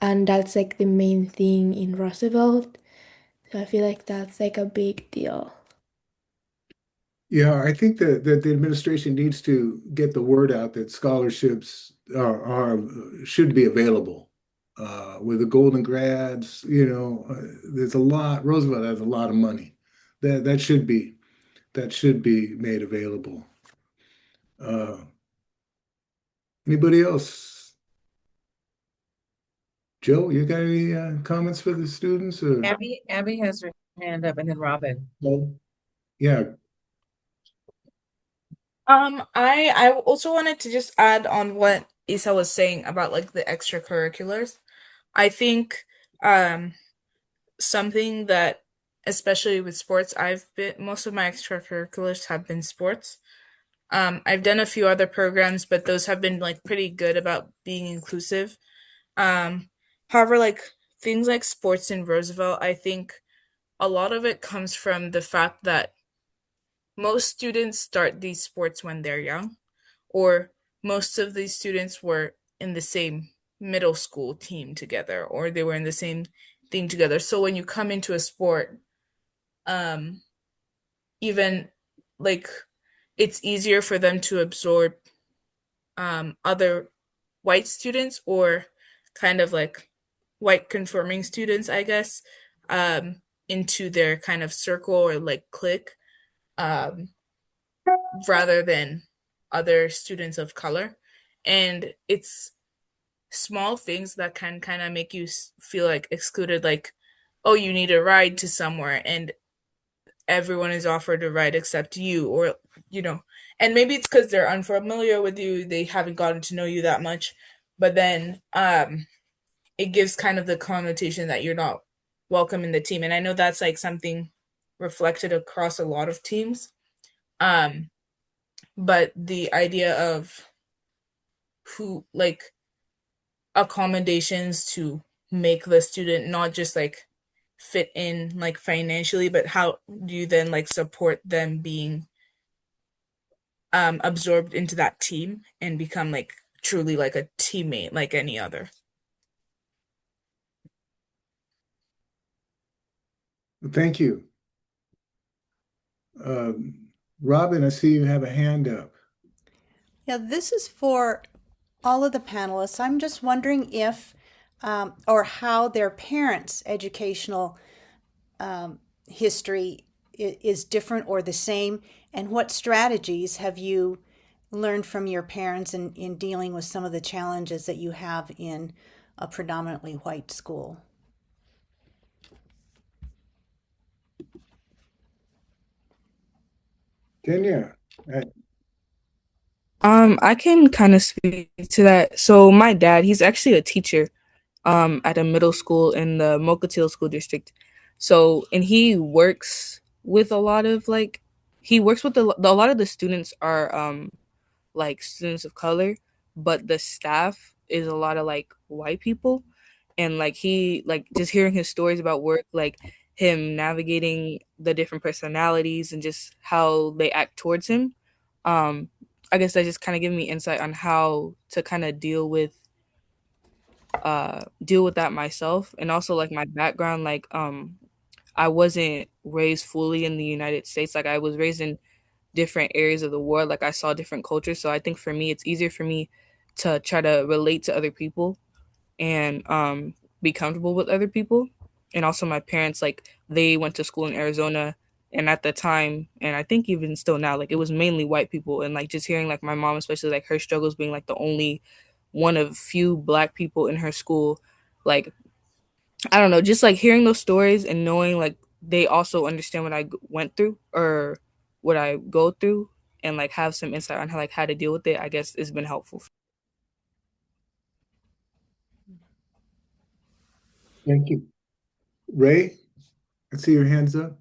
and that's like the main thing in Roosevelt. So I feel like that's like a big deal. Yeah, I think that the administration needs to get the word out that scholarships should be available. With the Golden Grads, there's a lot. Roosevelt has a lot of money. That should be made available. Uh, Anybody else? Joe, you got any comments for the students or? Abby has her hand up, and then Robin. No. Yeah. I also wanted to just add on what Isa was saying about like the extracurriculars. I think something that, especially with sports, I've been most of my extracurriculars have been sports. I've done a few other programs, but those have been like pretty good about being inclusive. Um, However, like things like sports in Roosevelt, I think a lot of it comes from the fact that most students start these sports when they're young, or most of these students were in the same middle school team together, or they were in the same thing together. So when you come into a sport, um, even like it's easier for them to absorb other white students or kind of like white conforming students, I guess, into their kind of circle or like clique, um, rather than other students of color. And it's small things that can kind of make you feel like excluded, like, oh, you need a ride to somewhere, and everyone is offered a ride except you, or, you know, and maybe it's because they're unfamiliar with you, they haven't gotten to know you that much, but then it gives kind of the connotation that you're not welcome in the team. And I know that's like something reflected across a lot of teams. Um, but the idea of who like accommodations to make the student not just like fit in like financially, but how do you then like support them being absorbed into that team and become like truly like a teammate like any other. Thank you. Robin, I see you have a hand up. Yeah, this is for all of the panelists. I'm just wondering if or how their parents' educational history is different or the same, and what strategies have you learned from your parents in dealing with some of the challenges that you have in a predominantly white school? Kenya, I can kind of speak to that. So my dad, he's actually a teacher at a middle school in the Mokateel school district. So and he works with a lot of like he works with a lot of the students are like students of color, but the staff is a lot of like white people. And like he like just hearing his stories about work, like him navigating the different personalities and just how they act towards him. um I guess that just kind of gave me insight on how to kind of deal with that myself. And also like my background, like I wasn't raised fully in the United States. Like I was raised in different areas of the world. Like I saw different cultures. So I think for me, it's easier for me to try to relate to other people and be comfortable with other people. And also my parents, like they went to school in Arizona, and at the time, and I think even still now, like it was mainly white people. And like just hearing like my mom, especially like her struggles being like the only one of few black people in her school, like I don't know, just like hearing those stories and knowing like they also understand what I went through or what I go through, and like have some insight on how to deal with it, I guess it's been helpful. Thank you. Ray, I see your hands up,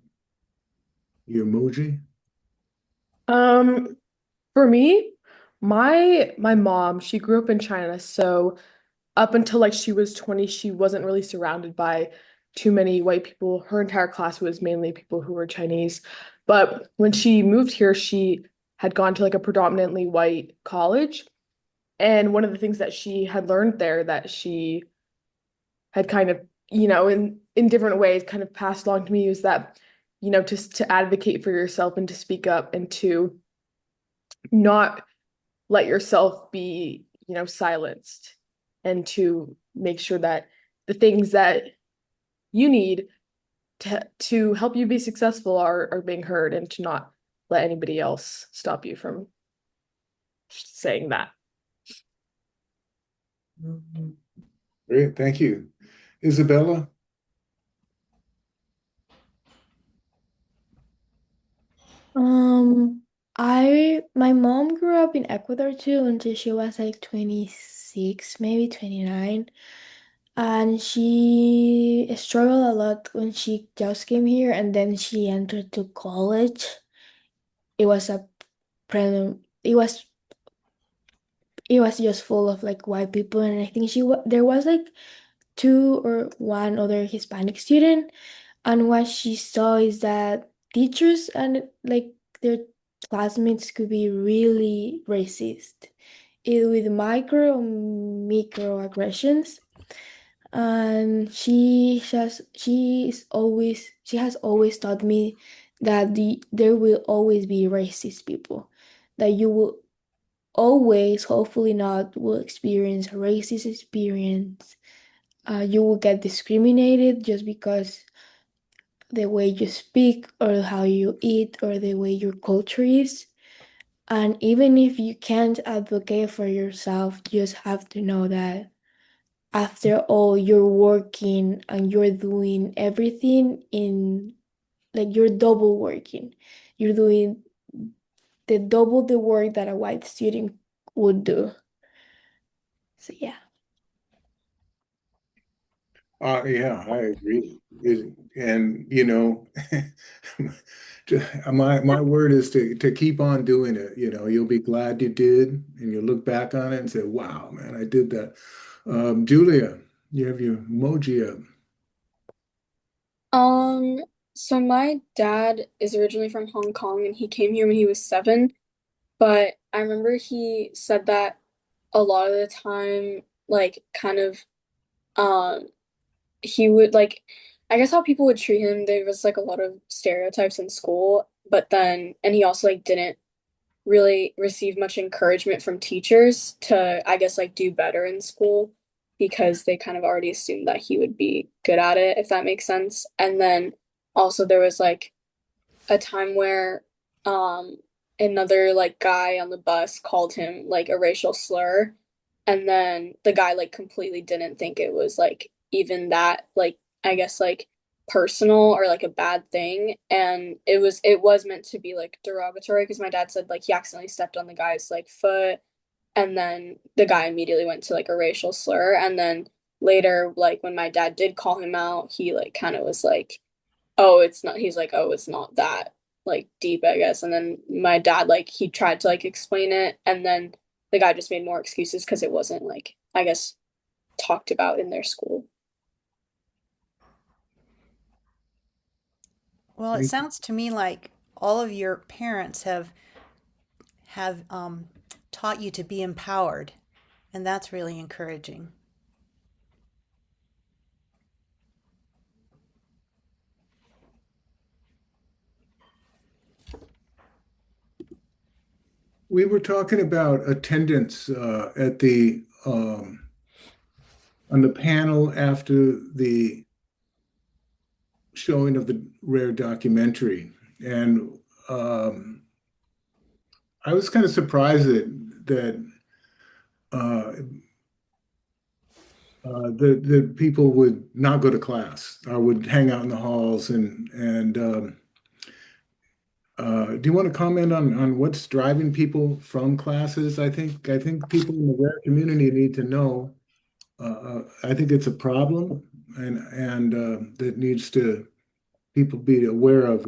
your emoji. Um, for me, my mom, she grew up in China, so up until like she was 20, she wasn't really surrounded by too many white people. Her entire class was mainly people who were Chinese. But when she moved here, she had gone to like a predominantly white college. And one of the things that she had learned there that she had kind of, in different ways kind of passed along to me is that, to advocate for yourself and to speak up and to not let yourself be, silenced and to make sure that the things that you need to help you be successful are being heard and to not let anybody else stop you from saying that. Great, thank you. Isabella? Um, my mom grew up in Ecuador too until she was like 26, maybe 29. And she struggled a lot when she just came here and then she entered to college. It was a problem. It was just full of like white people, and I think there was like two or one other Hispanic student. And what she saw is that teachers and like their classmates could be really racist, either with micro or microaggressions. And she has always taught me that there will always be racist people, that you will always, hopefully not, will experience a racist experience. You will get discriminated just because the way you speak or how you eat or the way your culture is. And even if you can't advocate for yourself, you just have to know that after all, you're working and you're doing everything in, like, you're double working. You're doing the double the work that a white student would do. So yeah. Yeah, I agree. And my word is to keep on doing it. You'll be glad you did, and you'll look back on it and say, "Wow, man, I did that." Julia, you have your emoji up. Um, so my dad is originally from Hong Kong and he came here when he was 7, but I remember he said that a lot of the time, like kind of um he would like I guess how people would treat him, there was like a lot of stereotypes in school, but then and he also like didn't really receive much encouragement from teachers to, I guess, like do better in school because they kind of already assumed that he would be good at it, if that makes sense. And then also there was like a time where um another like guy on the bus called him like a racial slur, and then the guy like completely didn't think it was like even that like I guess like personal or like a bad thing, and it was meant to be like derogatory because my dad said like he accidentally stepped on the guy's like foot, and then the guy immediately went to like a racial slur, and then later like when my dad did call him out he like kind of was like, oh, it's not, he's like, oh, it's not that. like deep, I guess. And then my dad, like, he tried to like explain it, and then the guy just made more excuses because it wasn't like, I guess, talked about in their school. Well, it Thank you. sounds to me like all of your parents have taught you to be empowered, and that's really encouraging. We were talking about attendance at the on the panel after the showing of the rare documentary, and um, I was kind of surprised that uh, the people would not go to class or would hang out in the halls and do you want to comment on what's driving people from classes? I think people in the rare community need to know. I think it's a problem, and that needs to people be aware of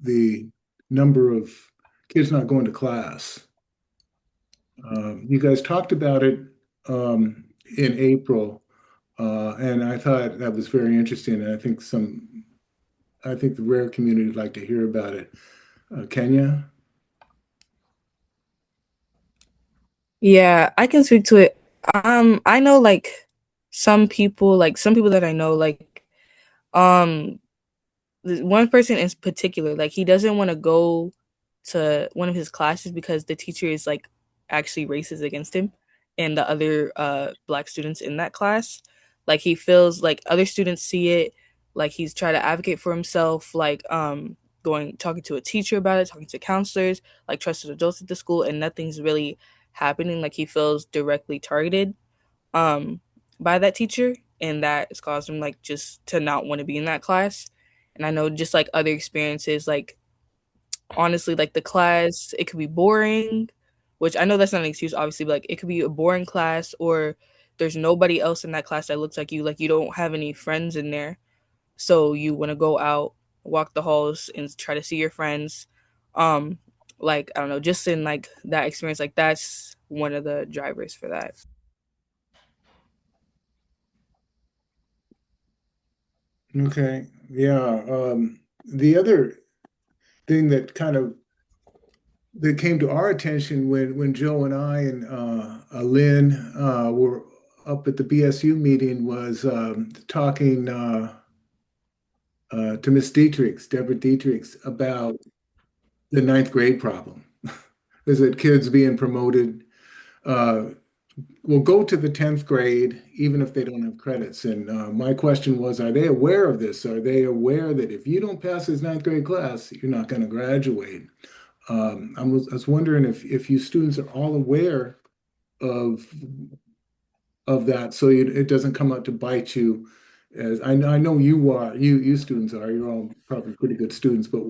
the number of kids not going to class. You guys talked about it in April, and I thought that was very interesting. And I think the rare community would like to hear about it. Kenya? Yeah, I can speak to it. I know some people that I know, um, one person in particular, like he doesn't want to go to one of his classes because the teacher is like actually racist against him and the other black students in that class. Like he feels like other students see it, like he's trying to advocate for himself, going talking to a teacher about it, talking to counselors, like trusted adults at the school, and nothing's really happening. Like he feels directly targeted um by that teacher, and that has caused him like just to not want to be in that class. And I know just like other experiences, like honestly, like the class, it could be boring, which I know that's not an excuse, obviously, but like it could be a boring class, or there's nobody else in that class that looks like you don't have any friends in there. So you want to go out, walk the halls, and try to see your friends. Um, like, I don't know, just in like that experience, like that's one of the drivers for that. Okay. Yeah. The other thing that came to our attention when Joe and I and Lynn were up at the BSU meeting was talking to Miss Dietrichs, Deborah Dietrichs, about the ninth grade problem. Is that kids being promoted uh, will go to the 10th grade even if they don't have credits. And my question was, are they aware of this? Are they aware that if you don't pass this ninth grade class, you're not going to graduate? I was wondering if you students are all aware of that, so it doesn't come out to bite you. As I know you are, you students are, you're all probably pretty good students, but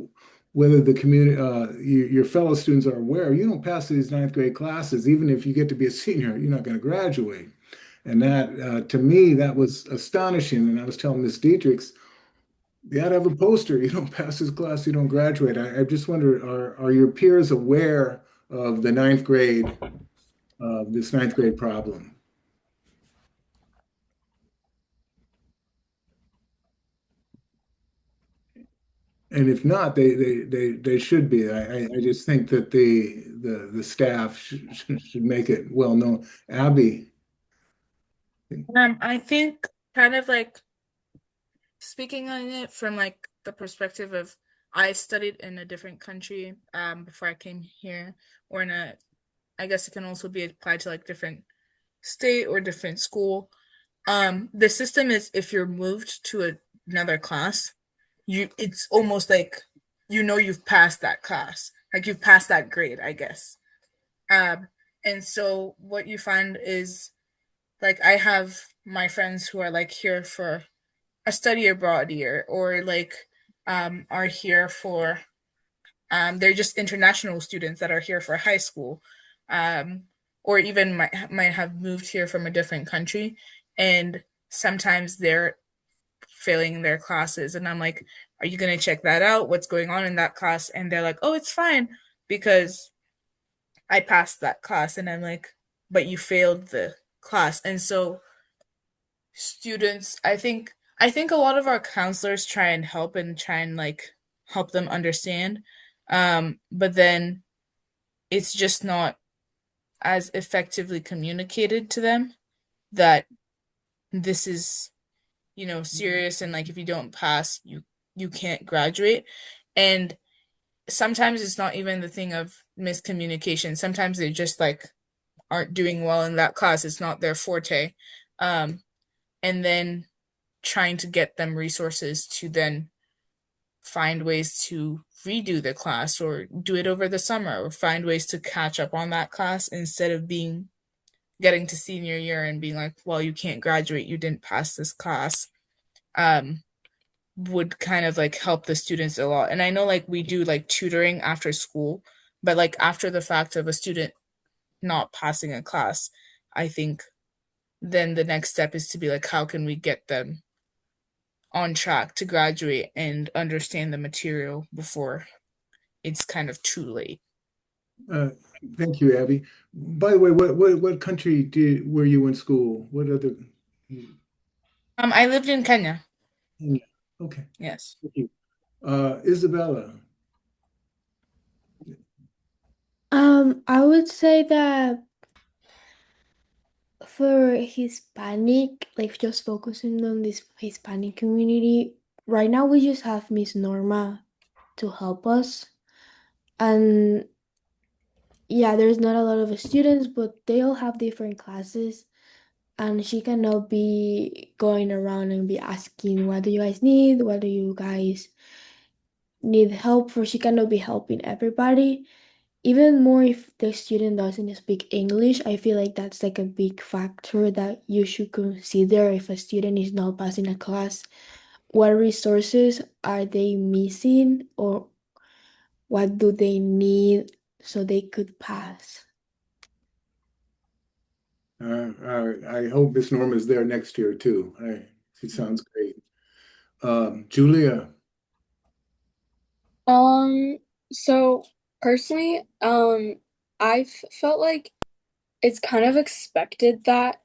whether the community, your fellow students are aware, you don't pass these ninth grade classes, even if you get to be a senior, you're not going to graduate. And that, to me, that was astonishing. And I was telling Miss Dietrichs, you got to have a poster. You don't pass this class, you don't graduate. I just wonder, are your peers aware of the ninth grade, this ninth grade problem? And if not, they should be. I just think that the staff should make it well known. Abby, I think kind of like speaking on it from like the perspective of I studied in a different country before I came here, or in a I guess it can also be applied to like different state or different school. The system is if you're moved to another class, it's almost like you've passed that class, like you've passed that grade, I guess. Um, and so what you find is like I have my friends who are like here for a study abroad year, or like are here for they're just international students that are here for high school, um, or even might have moved here from a different country, and sometimes they're failing their classes. And I'm like, are you going to check that out? What's going on in that class? And they're like, oh, it's fine because I passed that class. And I'm like, but you failed the class. And so students, I think a lot of our counselors try and help and try and like help them understand. But then it's just not as effectively communicated to them that this is, serious, and like if you don't pass, you can't graduate. And sometimes it's not even the thing of miscommunication. Sometimes they just like aren't doing well in that class. It's not their forte. Um, and then trying to get them resources to then find ways to redo the class or do it over the summer or find ways to catch up on that class instead of getting to senior year and being like, well, you can't graduate, you didn't pass this class. Would kind of like help the students a lot. And I know like we do like tutoring after school, but like after the fact of a student not passing a class, I think then the next step is to be like, how can we get them on track to graduate and understand the material before it's kind of too late. Uh, Thank you, Abby. By the way, what country were you in school? What other? I lived in Kenya. Okay, Yes. thank you. Isabella. I would say that for Hispanic, like just focusing on this Hispanic community, right now we just have Miss Norma to help us. And yeah, there's not a lot of students, but they all have different classes. And she cannot be going around and be asking, what do you guys need? What do you guys need help for? She cannot be helping everybody. Even more if the student doesn't speak English, I feel like that's like a big factor that you should consider if a student is not passing a class. What resources are they missing or what do they need so they could pass? I hope Miss Norma's there next year too. She sounds great. Julia. Um, so personally, felt like it's kind of expected that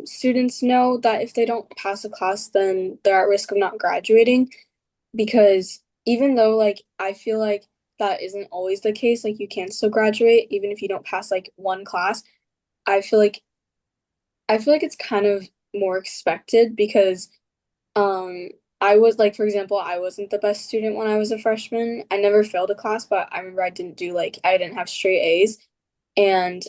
students know that if they don't pass a class, then they're at risk of not graduating. Because even though like I feel like that isn't always the case, like you can still graduate even if you don't pass like one class. I feel like it's kind of more expected because um I was like, for example, I wasn't the best student when I was a freshman. I never failed a class, but I remember I didn't have straight A's. And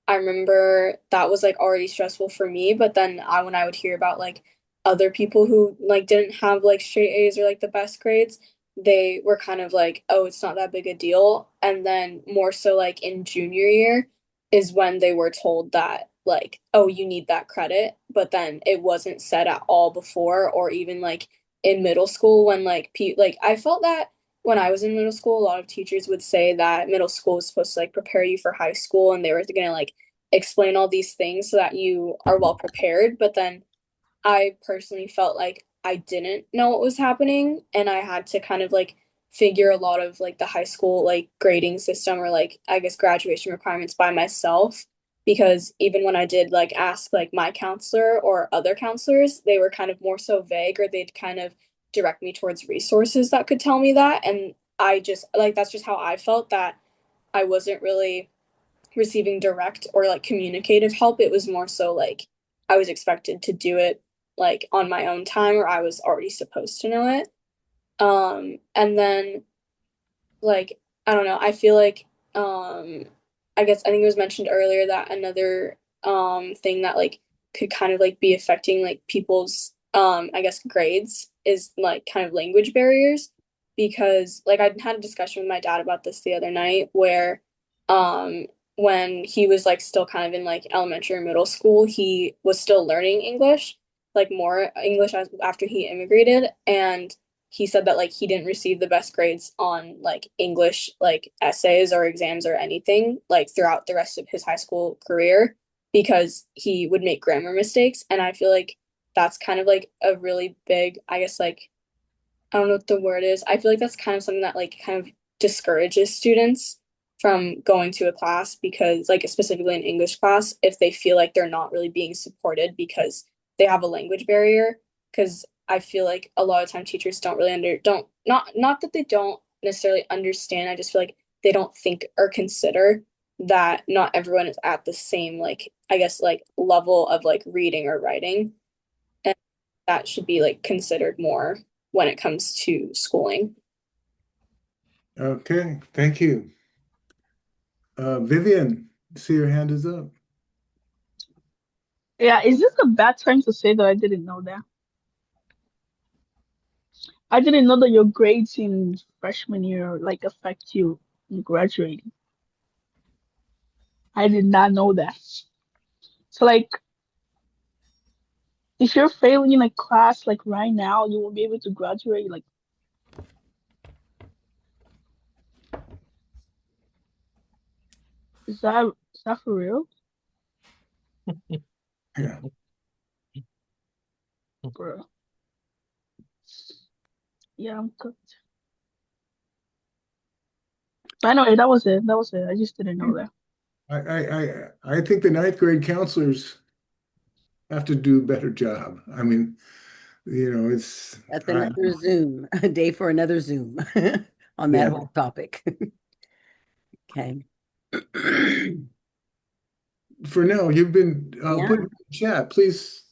I remember that was like already stressful for me, but then when I would hear about like other people who like didn't have like straight A's or like the best grades, they were kind of like, oh, it's not that big a deal. And then more so like in junior year is when they were told that like, oh, you need that credit, but then it wasn't said at all before or even like in middle school when like I felt that when I was in middle school, a lot of teachers would say that middle school is supposed to like prepare you for high school and they were going to like explain all these things so that you are well prepared. But then I personally felt like I didn't know what was happening and I had to kind of like figure a lot of like the high school like grading system or like I guess graduation requirements by myself because even when I did like ask like my counselor or other counselors, they were kind of more so vague or they'd kind of direct me towards resources that could tell me that and I just like that's just how I felt that I wasn't really receiving direct or like communicative help. It was more so like I was expected to do it like on my own time or I was already supposed to know it. And then like I don't know, I feel like I think it was mentioned earlier that another thing that like could kind of like be affecting like people's I guess grades is like kind of language barriers because like I had a discussion with my dad about this the other night where um when he was like still kind of in like elementary or middle school, he was still learning English, like more English after he immigrated and he said that like he didn't receive the best grades on like English like essays or exams or anything like throughout the rest of his high school career because he would make grammar mistakes and I feel like that's kind of like a really big, I guess, like, I don't know what the word is. I feel like that's kind of something that like kind of discourages students from going to a class because like specifically an English class if they feel like they're not really being supported because they have a language barrier because I feel like a lot of time teachers don't really don't not that they don't necessarily understand. I just feel like they don't think or consider that not everyone is at the same like I guess like level of like reading or writing and that should be like considered more when it comes to schooling. Okay, thank you. Vivian, see your hand is up. Yeah, is this a bad time to say that I didn't know that? I didn't know that your grades in freshman year like affect you in graduating. I did not know that. So like if you're failing in a class like right now, you won't be able to graduate. Like is that for real? Yeah. Bro. Yeah, I'm cooked. I know that was it. That was it. I just didn't know that. I think the ninth grade counselors have to do a better job. I mean, it's That's another Zoom, a day for another Zoom on that yeah. whole topic. Okay. For now, you've been Yeah. put in the chat. Please,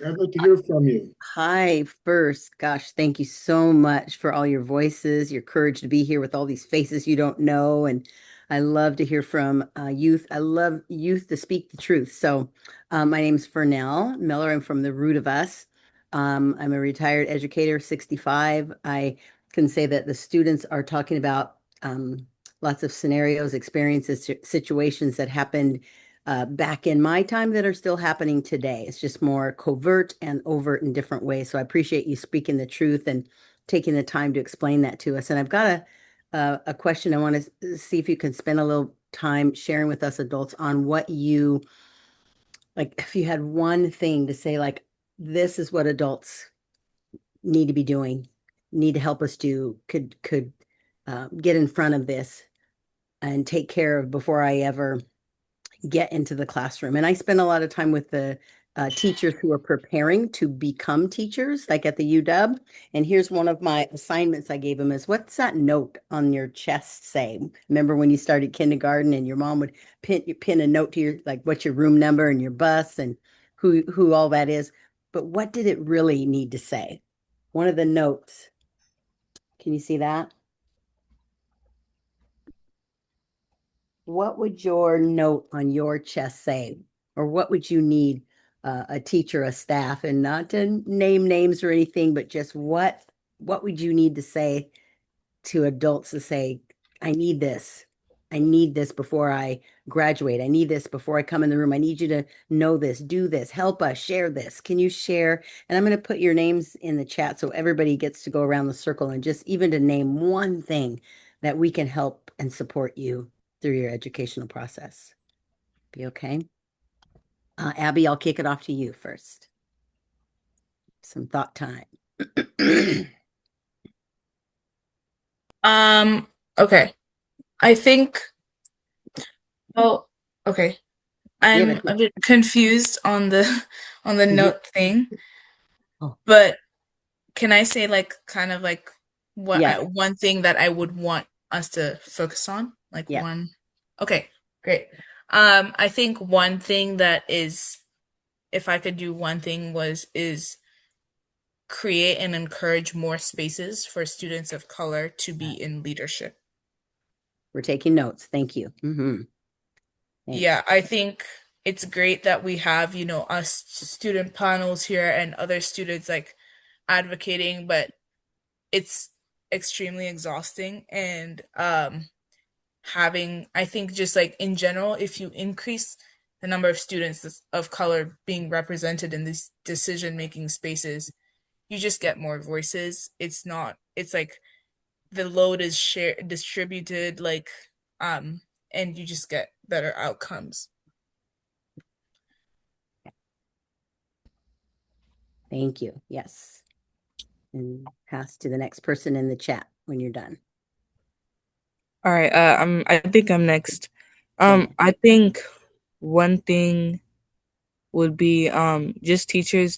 I'd like to hear from you. Hi, first. Gosh, thank you so much for all your voices, your courage to be here with all these faces you don't know. And I love to hear from youth. I love youth to speak the truth. So, my name's Fernell Miller. I'm from the Root of Us. I'm a retired educator, 65. I can say that the students are talking about lots of scenarios, experiences, situations that happened back in my time that are still happening today. It's just more covert and overt in different ways. So I appreciate you speaking the truth and taking the time to explain that to us. And I've got a question. I want to see if you can spend a little time sharing with us adults on what you like. If you had one thing to say, like, this is what adults need to be doing, need to help us do, could get in front of this and take care of before I ever get into the classroom. And I spend a lot of time with the teachers who are preparing to become teachers, like at the UW. And here's one of my assignments I gave them is what's that note on your chest say? Remember when you started kindergarten and your mom would pin a note to your, like what's your room number and your bus and who all that is. But what did it really need to say? One of the notes. Can you see that? What would your note on your chest say? Or what would you need a teacher, a staff, and not to name names or anything, but just what would you need to say to adults to say, I need this. I need this before I graduate. I need this before I come in the room. I need you to know this, do this, help us, share this. Can you share? And I'm going to put your names in the chat so everybody gets to go around the circle and just even to name one thing that we can help and support you through your educational process. Be okay? Abby, I'll kick it off to you first. Some thought time. Okay. I think well, okay. Yeah, I'm a bit confused on the on the Mhm. note thing, Oh, but can I say like kind of like what yeah, one thing that I would want us to focus on? Like yeah. one. Okay, great. I think one thing that is if I could do one thing is create and encourage more spaces for students of color to be in leadership. We're taking notes. Thank you. Thanks. Yeah, I think it's great that we have, us student panels here and other students like advocating, but it's extremely exhausting and having I think just like in general, if you increase the number of students of color being represented in these decision-making spaces, you just get more voices. It's like the load is shared distributed like and you just get better outcomes. Thank you. Yes. And pass to the next person in the chat when you're done. All right, I think I'm next. Okay. I think one thing would be just teachers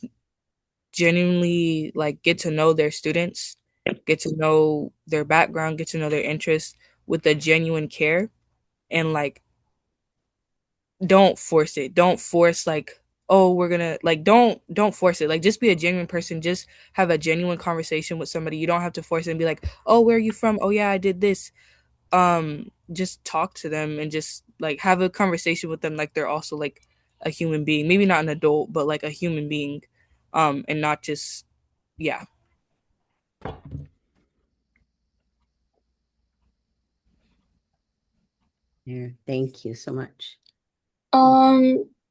genuinely like get to know their students, get to know their background, get to know their interests with a genuine care, and like don't force it. Don't force like, oh, we're gonna like don't force it. Like just be a genuine person. Just have a genuine conversation with somebody. You don't have to force it and be like, oh, where are you from? Oh yeah, I did this. Just talk to them and just like have a conversation with them like they're also like a human being. Maybe not an adult, but like a human being. And not just yeah. Yeah. Thank you so much.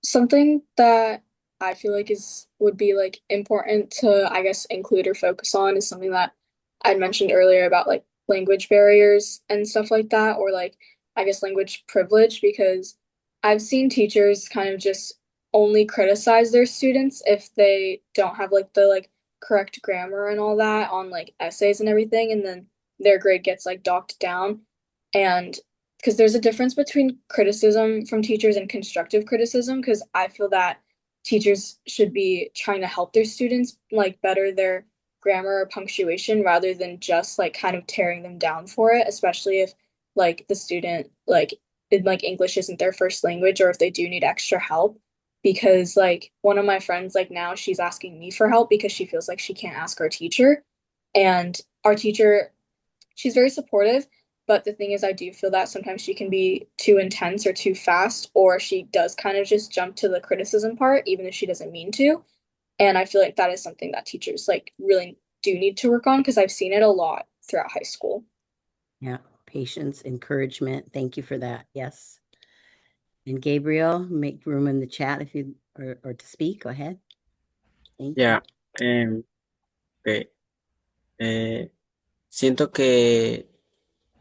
Something that I feel like is would be like important to, I guess, include or focus on is something that I'd mentioned earlier about like language barriers and stuff like that, or like I guess language privilege, because I've seen teachers kind of just only criticize their students if they don't have like the like correct grammar and all that on like essays and everything, and then their grade gets like docked down. And because there's a difference between criticism from teachers and constructive criticism, because I feel that teachers should be trying to help their students like better their grammar or punctuation rather than just like kind of tearing them down for it, especially if like the student like English isn't their first language, or if they do need extra help. Because like one of my friends, like now she's asking me for help because she feels like she can't ask our teacher, and our teacher, she's very supportive, but the thing is, I do feel that sometimes she can be too intense or too fast, or she does kind of just jump to the criticism part, even if she doesn't mean to. And I feel like that is something that teachers like really do need to work on, because I've seen it a lot throughout high school. Yeah. Patience, encouragement. Thank you for that. Yes. And Gabriel, make room in the chat if you or to speak. Go ahead. Thank you. Ya, ve, siento que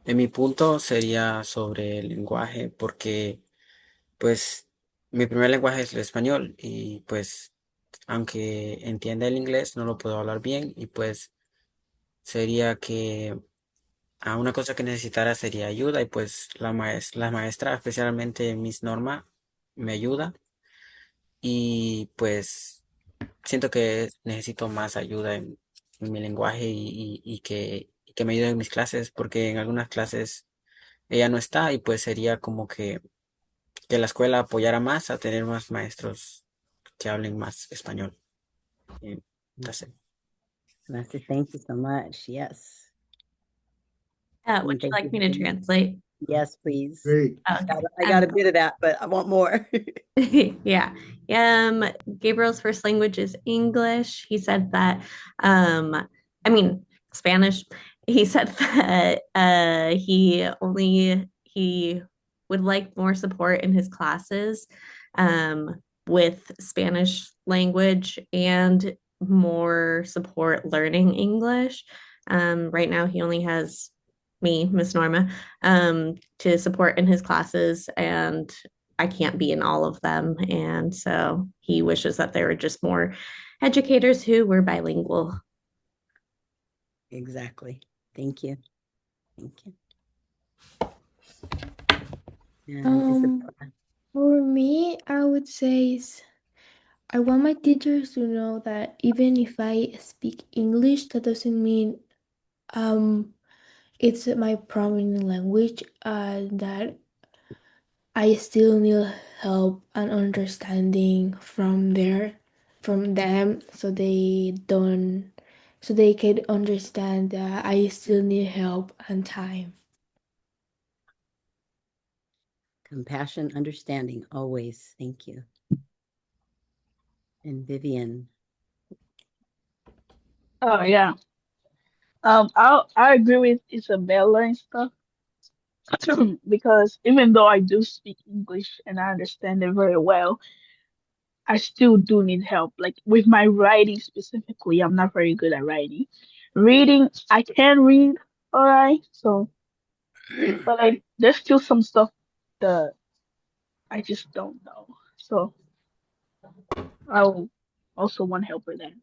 en mi punto sería sobre el lenguaje, porque pues mi primer lenguaje es el español y pues aunque entienda el inglés no lo puedo hablar bien y pues sería que a una cosa que necesitara sería ayuda y pues la maestra, especialmente Miss Norma, me ayuda y pues siento que necesito más ayuda en mi lenguaje y que me ayude en mis clases porque en algunas clases ella no está y pues sería como que la escuela apoyara más a tener más maestros que hablen más español. Y that's it. Master, thank you so much. Yes. Would you Thank like you me for to being- translate? Yes, please. Great. Okay. I got a bit of that, but I want more. Yeah. Gabriel's first language is English. He said that, I mean, Spanish. He said that he would like more support in his classes with Spanish language and more support learning English. Right now, he only has me, Miss Norma, to support in his classes, and I can't be in all of them. And so he wishes that there were just more educators who were bilingual. Exactly. Thank you. Thank you. And Isabella. For me, I would say I want my teachers to know that even if I speak English, that doesn't mean um it's my prominent language, that I still need help and understanding from them, so they can understand that I still need help and time. Compassion, understanding, always. Thank you. And Vivian. Oh yeah. I agree with Isabella and stuff because even though I do speak English and I understand it very well, I still do need help. Like with my writing specifically, I'm not very good at writing. Reading, I can read all right. So, but like, there's still some stuff that I just don't know. So, I will also want help with that.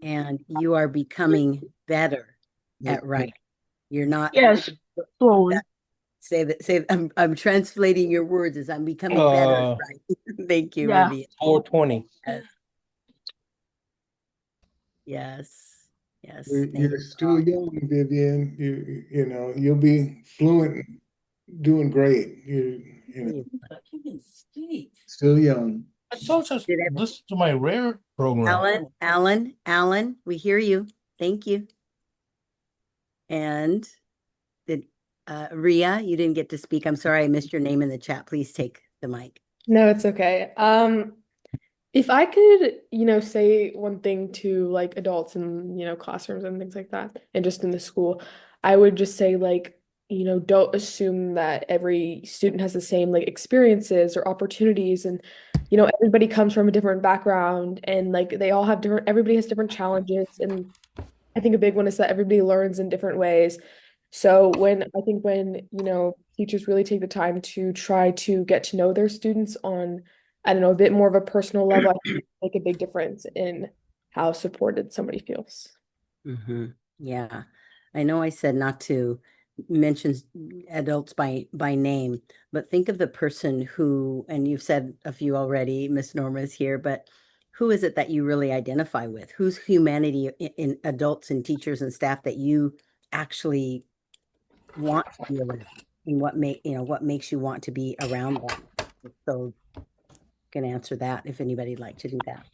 and you are becoming better at Okay. writing. You're not Yes, slowly. say that I'm translating your words as I'm becoming better at writing. Thank you, Yeah. Vivian. 420. Yes, yes, yes. Thank You're you still all. young, Vivian. You know, you'll be fluent, doing great. You know, You can speak. still young. I told you Did listen to my rare program. Alan, we hear you. Thank you. And did Ria, you didn't get to speak. I'm sorry, I missed your name in the chat. Please take the mic. No, it's okay. If I could, say one thing to like adults in, classrooms and things like that, and just in the school, I would just say like, don't assume that every student has the same like experiences or opportunities and everybody comes from a different background and like they all have different everybody has different challenges and I think a big one is that everybody learns in different ways. So when teachers really take the time to try to get to know their students on, I don't know, a bit more of a personal level, I think it make a big difference in how supported somebody feels. Mm-hmm. Yeah. I know I said not to mention adults by name, but think of the person who, and you've said a few already, Miss Norma is here, but who is it that you really identify with? Whose humanity in adults and teachers and staff that you actually want to be around, and what makes you want to be around them? So can answer that if anybody'd like to do that.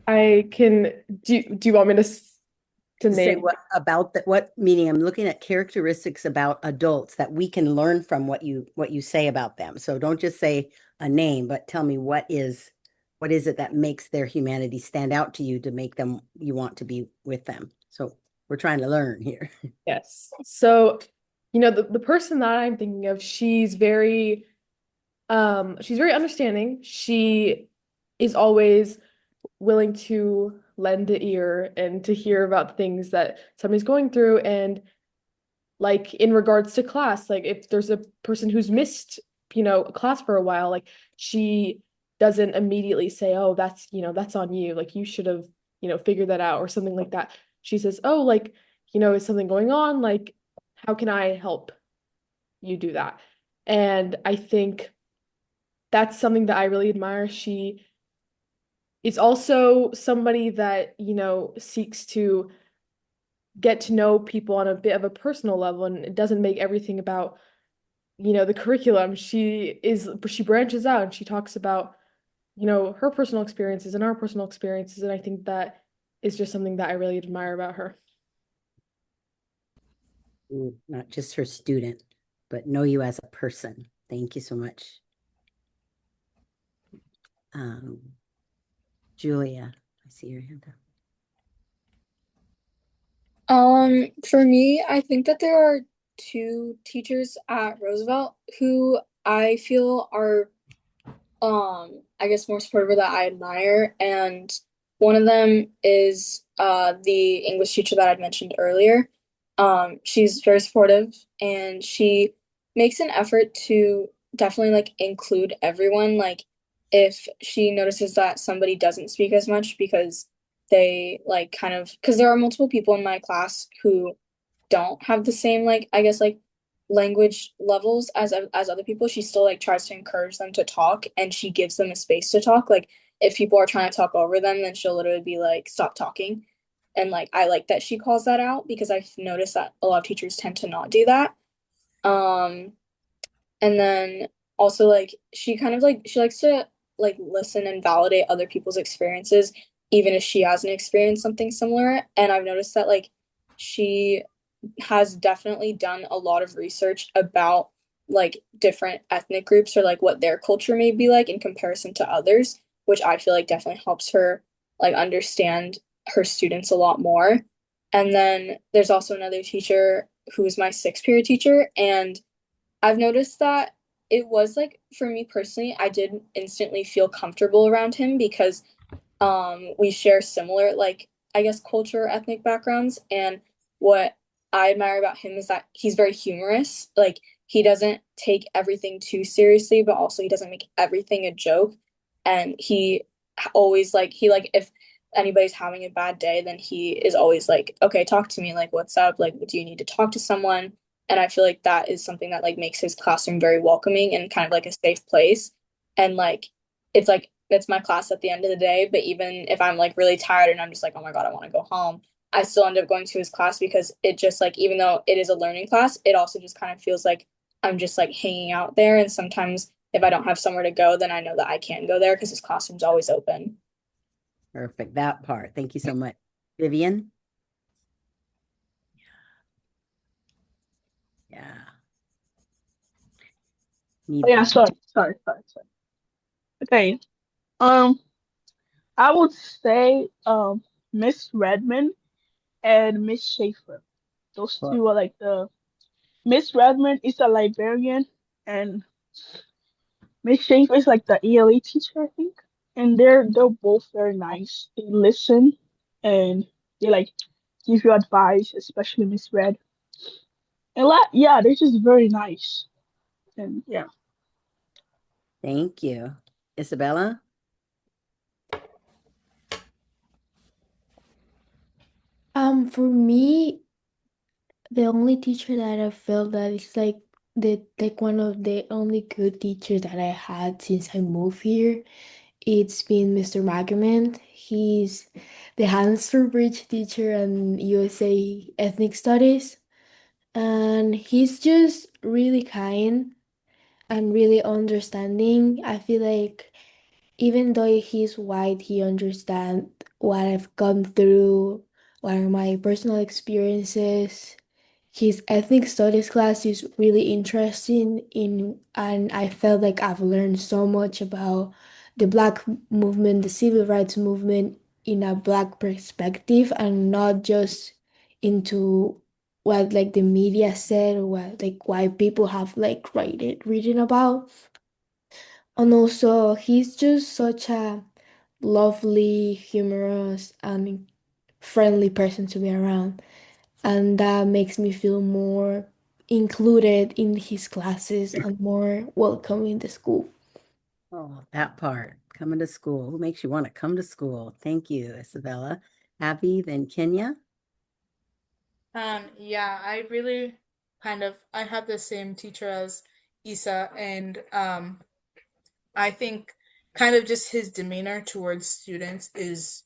I can do you want me to Say name? what about that, what meaning I'm looking at characteristics about adults that we can learn from what you say about them. So don't just say a name, but tell me what is it that makes their humanity stand out to you to make them you want to be with them. So we're trying to learn here. Yes. So, the person that I'm thinking of, she's very understanding. She is always willing to lend an ear and to hear about things that somebody's going through. And like in regards to class, like if there's a person who's missed, a class for a while, like she doesn't immediately say, oh, that's on you. Like you should have, figured that out or something like that. She says, oh, like, is something going on? Like, how can I help you do that? And I think that's something that I really admire. She is also somebody that, seeks to get to know people on a bit of a personal level and it doesn't make everything about, the curriculum. She branches out and she talks about, her personal experiences and our personal experiences. And I think that is just something that I really admire about her. Not just her student, but know you as a person. Thank you so much. Julia, I see your hand up. For me, I think that there are two teachers at Roosevelt who I feel are I guess more supportive that I admire. And one of them is the English teacher that I'd mentioned earlier. She's very supportive and she makes an effort to definitely like include everyone. Like if she notices that somebody doesn't speak as much because they like kind of because there are multiple people in my class who don't have the same like I guess like language levels as other people, she still like tries to encourage them to talk and she gives them a space to talk. Like if people are trying to talk over them, then she'll literally be like, stop talking. And like I like that she calls that out because I've noticed that a lot of teachers tend to not do that. Um and then also like she kind of like she likes to like listen and validate other people's experiences, even if she hasn't experienced something similar. And I've noticed that like she has definitely done a lot of research about like different ethnic groups or like what their culture may be like in comparison to others, which I feel like definitely helps her like understand her students a lot more. And then there's also another teacher who's my sixth period teacher, and I've noticed that it was like for me personally, I did instantly feel comfortable around him because we share similar like I guess culture ethnic backgrounds. And what I admire about him is that he's very humorous. Like he doesn't take everything too seriously, but also he doesn't make everything a joke. And he always like he like if anybody's having a bad day, then he is always like, okay, talk to me, like what's up, like do you need to talk to someone? And I feel like that is something that like makes his classroom very welcoming and kind of like a safe place. And like it's my class at the end of the day, but even if I'm like really tired and I'm just like, oh my god, I want to go home, I still end up going to his class because it just like, even though it is a learning class, it also just kind of feels like I'm just like hanging out there. And sometimes if I don't have somewhere to go, then I know that I can go there because his classroom's always open. Perfect. That part. Thank you so much. Vivian? Yeah. Oh, yeah, sorry. Okay. Um, I would say Miss Redmond and Miss Schaefer. Those Well, two are like the Miss Redmond is a librarian and Miss Schaefer is like the ELA teacher, I think. And they're both very nice. They listen and they like give you advice, especially Miss Red. And yeah, they're just very nice. And yeah. thank you. Isabella? For me, the only teacher that I felt that is like one of the only good teachers that I had since I moved here, it's been Mr. Magaman. He's the Hansford Bridge teacher and USA Ethnic Studies. And he's just really kind and really understanding. I feel like even though he's white, he understands what I've gone through, what are my personal experiences. His ethnic studies class is really interesting and I felt like I've learned so much about the Black movement, the civil rights movement in a Black perspective and not just into what like the media said or what like white people have like reading about. And also, he's just such a lovely, humorous, and friendly person to be around. And that makes me feel more included in his classes and more welcome in the school. Oh, that part. Coming to school. Who makes you want to come to school? Thank you, Isabella. Abby, then Kenya. Yeah, I really I had the same teacher as Isa, and I think kind of just his demeanor towards students is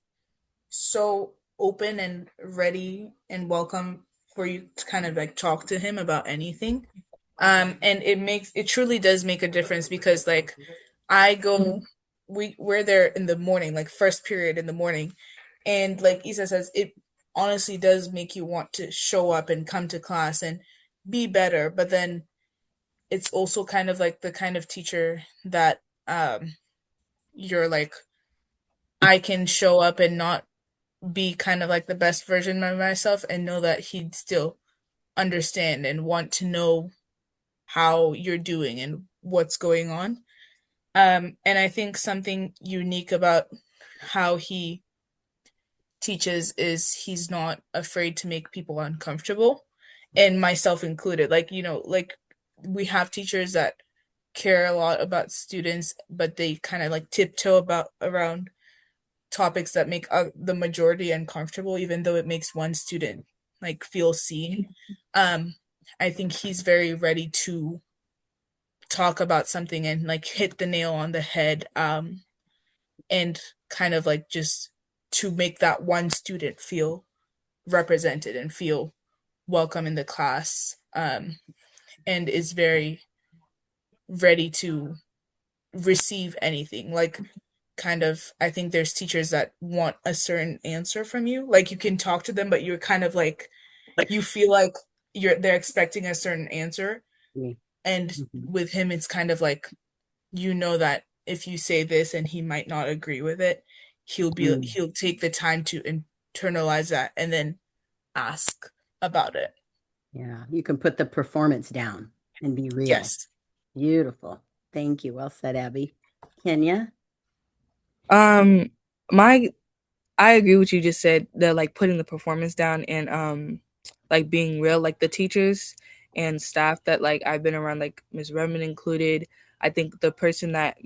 so open and ready and welcome for you to kind of like talk to him about anything. And it truly does make a difference because like I go we're there in the morning, like first period in the morning, and like Isa says, it honestly does make you want to show up and come to class and be better. But then it's also kind of like the kind of teacher that you're like, I can show up and not be kind of like the best version of myself and know that he'd still understand and want to know how you're doing and what's going on. And I think something unique about how he teaches is he's not afraid to make people uncomfortable, and myself included. Like, like we have teachers that care a lot about students, but they kind of like tiptoe about around topics that make the majority uncomfortable, even though it makes one student like feel seen. Um, I think he's very ready to talk about something and like hit the nail on the head, and kind of like just to make that one student feel represented and feel welcome in the class, and is very ready to receive anything. Like, kind of, I think there's teachers that want a certain answer from you. Like, you can talk to them, but you're kind of like, you feel like they're expecting a certain answer. Me. And Mhm. with him, it's kind of like, that if you say this and he might not agree with it, Mm. he'll take the time to internalize that and then ask about it. Yeah, you can put the performance down and be real. Yes. Beautiful. Thank you. Well said, Abby. Kenya? Um, my I agree with you just said the like putting the performance down and like being real, like the teachers and staff that like I've been around, like Ms. Redmond included. I think the person that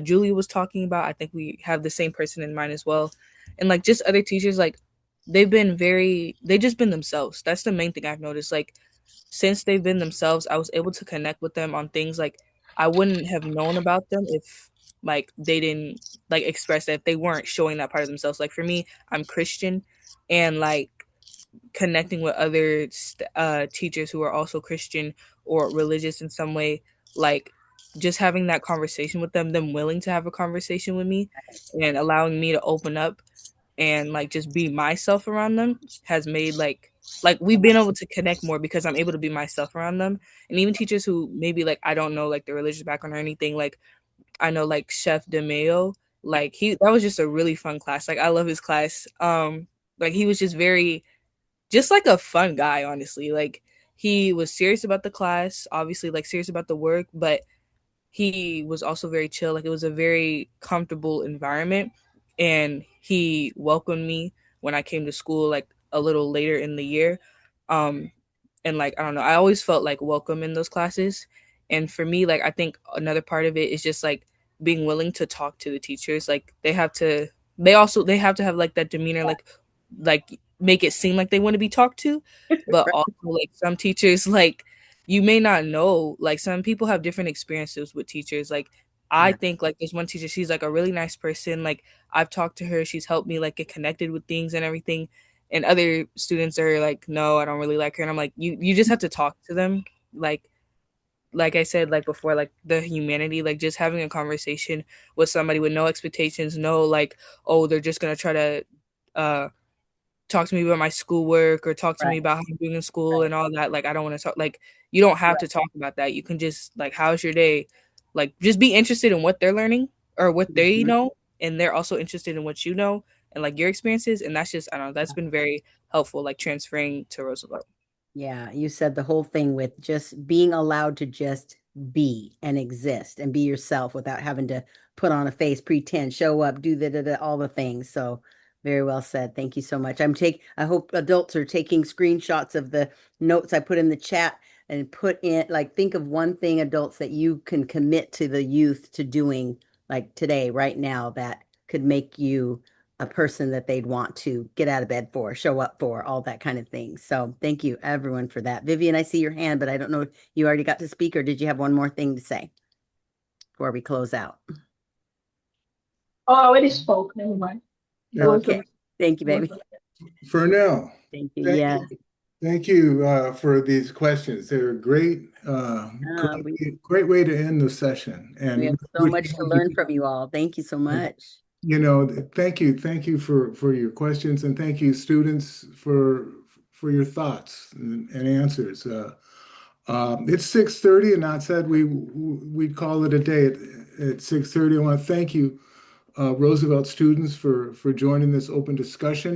Julie was talking about, I think we have the same person in mind as well. and like just other teachers, like they just been themselves. That's the main thing I've noticed. Like since they've been themselves, I was able to connect with them on things like I wouldn't have known about them if like they didn't like express that, if they weren't showing that part of themselves. Like for me, I'm Christian, and like connecting with other teachers who are also Christian or religious in some way, like just having that conversation with them willing to have a conversation with me and allowing me to open up and like just be myself around them has made like we've been able to connect more because I'm able to be myself around them. And even teachers who maybe like I don't know like their religious background or anything, like I know like Chef DeMayo, like he that was just a really fun class. Like I love his class. Like he was just very just like a fun guy, honestly. Like he was serious about the class, obviously like serious about the work, but he was also very chill. Like it was a very comfortable environment, and he welcomed me when I came to school like a little later in the year. Um and like I don't know, I always felt like welcome in those classes. And for me, like I think another part of it is just like being willing to talk to the teachers. Like they have to have like that demeanor, like make it seem like they want to be talked to, but Right. also like some teachers like you may not know, like some people have different experiences with teachers. Like I Yeah. think like there's one teacher, she's like a really nice person. Like I've talked to her, she's helped me like get connected with things and everything. And other students are like, no, I don't really like her. And I'm like, you just have to talk to them. Like I said, like before, like the humanity, like just having a conversation with somebody with no expectations, no like, oh, they're just gonna try to uh talk to me about my schoolwork or talk to me Right. about how I'm doing in school Right. and all that. Like I don't want to talk, like you don't have Right. to talk about that. You can just like, how's your day? Like just be interested in what they're learning or what they Mhm. know, and they're also interested in what you know and like your experiences. And that's just I don't know, that's been very helpful, like transferring to Roosevelt. Yeah, you said the whole thing with just being allowed to just be and exist and be yourself without having to put on a face, pretend, show up, do all the things. So very well said. Thank you so much. I hope adults are taking screenshots of the notes I put in the chat and put in, like, think of one thing, adults, that you can commit to the youth to doing like today, right now, that could make you a person that they'd want to get out of bed for, show up for, all that kind of thing. So thank you everyone for that. Vivian, I see your hand, but I don't know if you already got to speak or did you have one more thing to say before we close out? Oh, I already spoke. Never mind. Yeah. Both Okay. of Thank you, baby. Fernell, Thank you. thank Yeah. you. Thank you for these questions. They're great, We great way to end the session. we have And so much to learn from you all. Thank you so much. you know, thank you for your questions, and thank you, students, for your thoughts and answers. It's 6:30, and I said we'd call it a day at 6:30. I want to thank you, Roosevelt students, for joining this open discussion.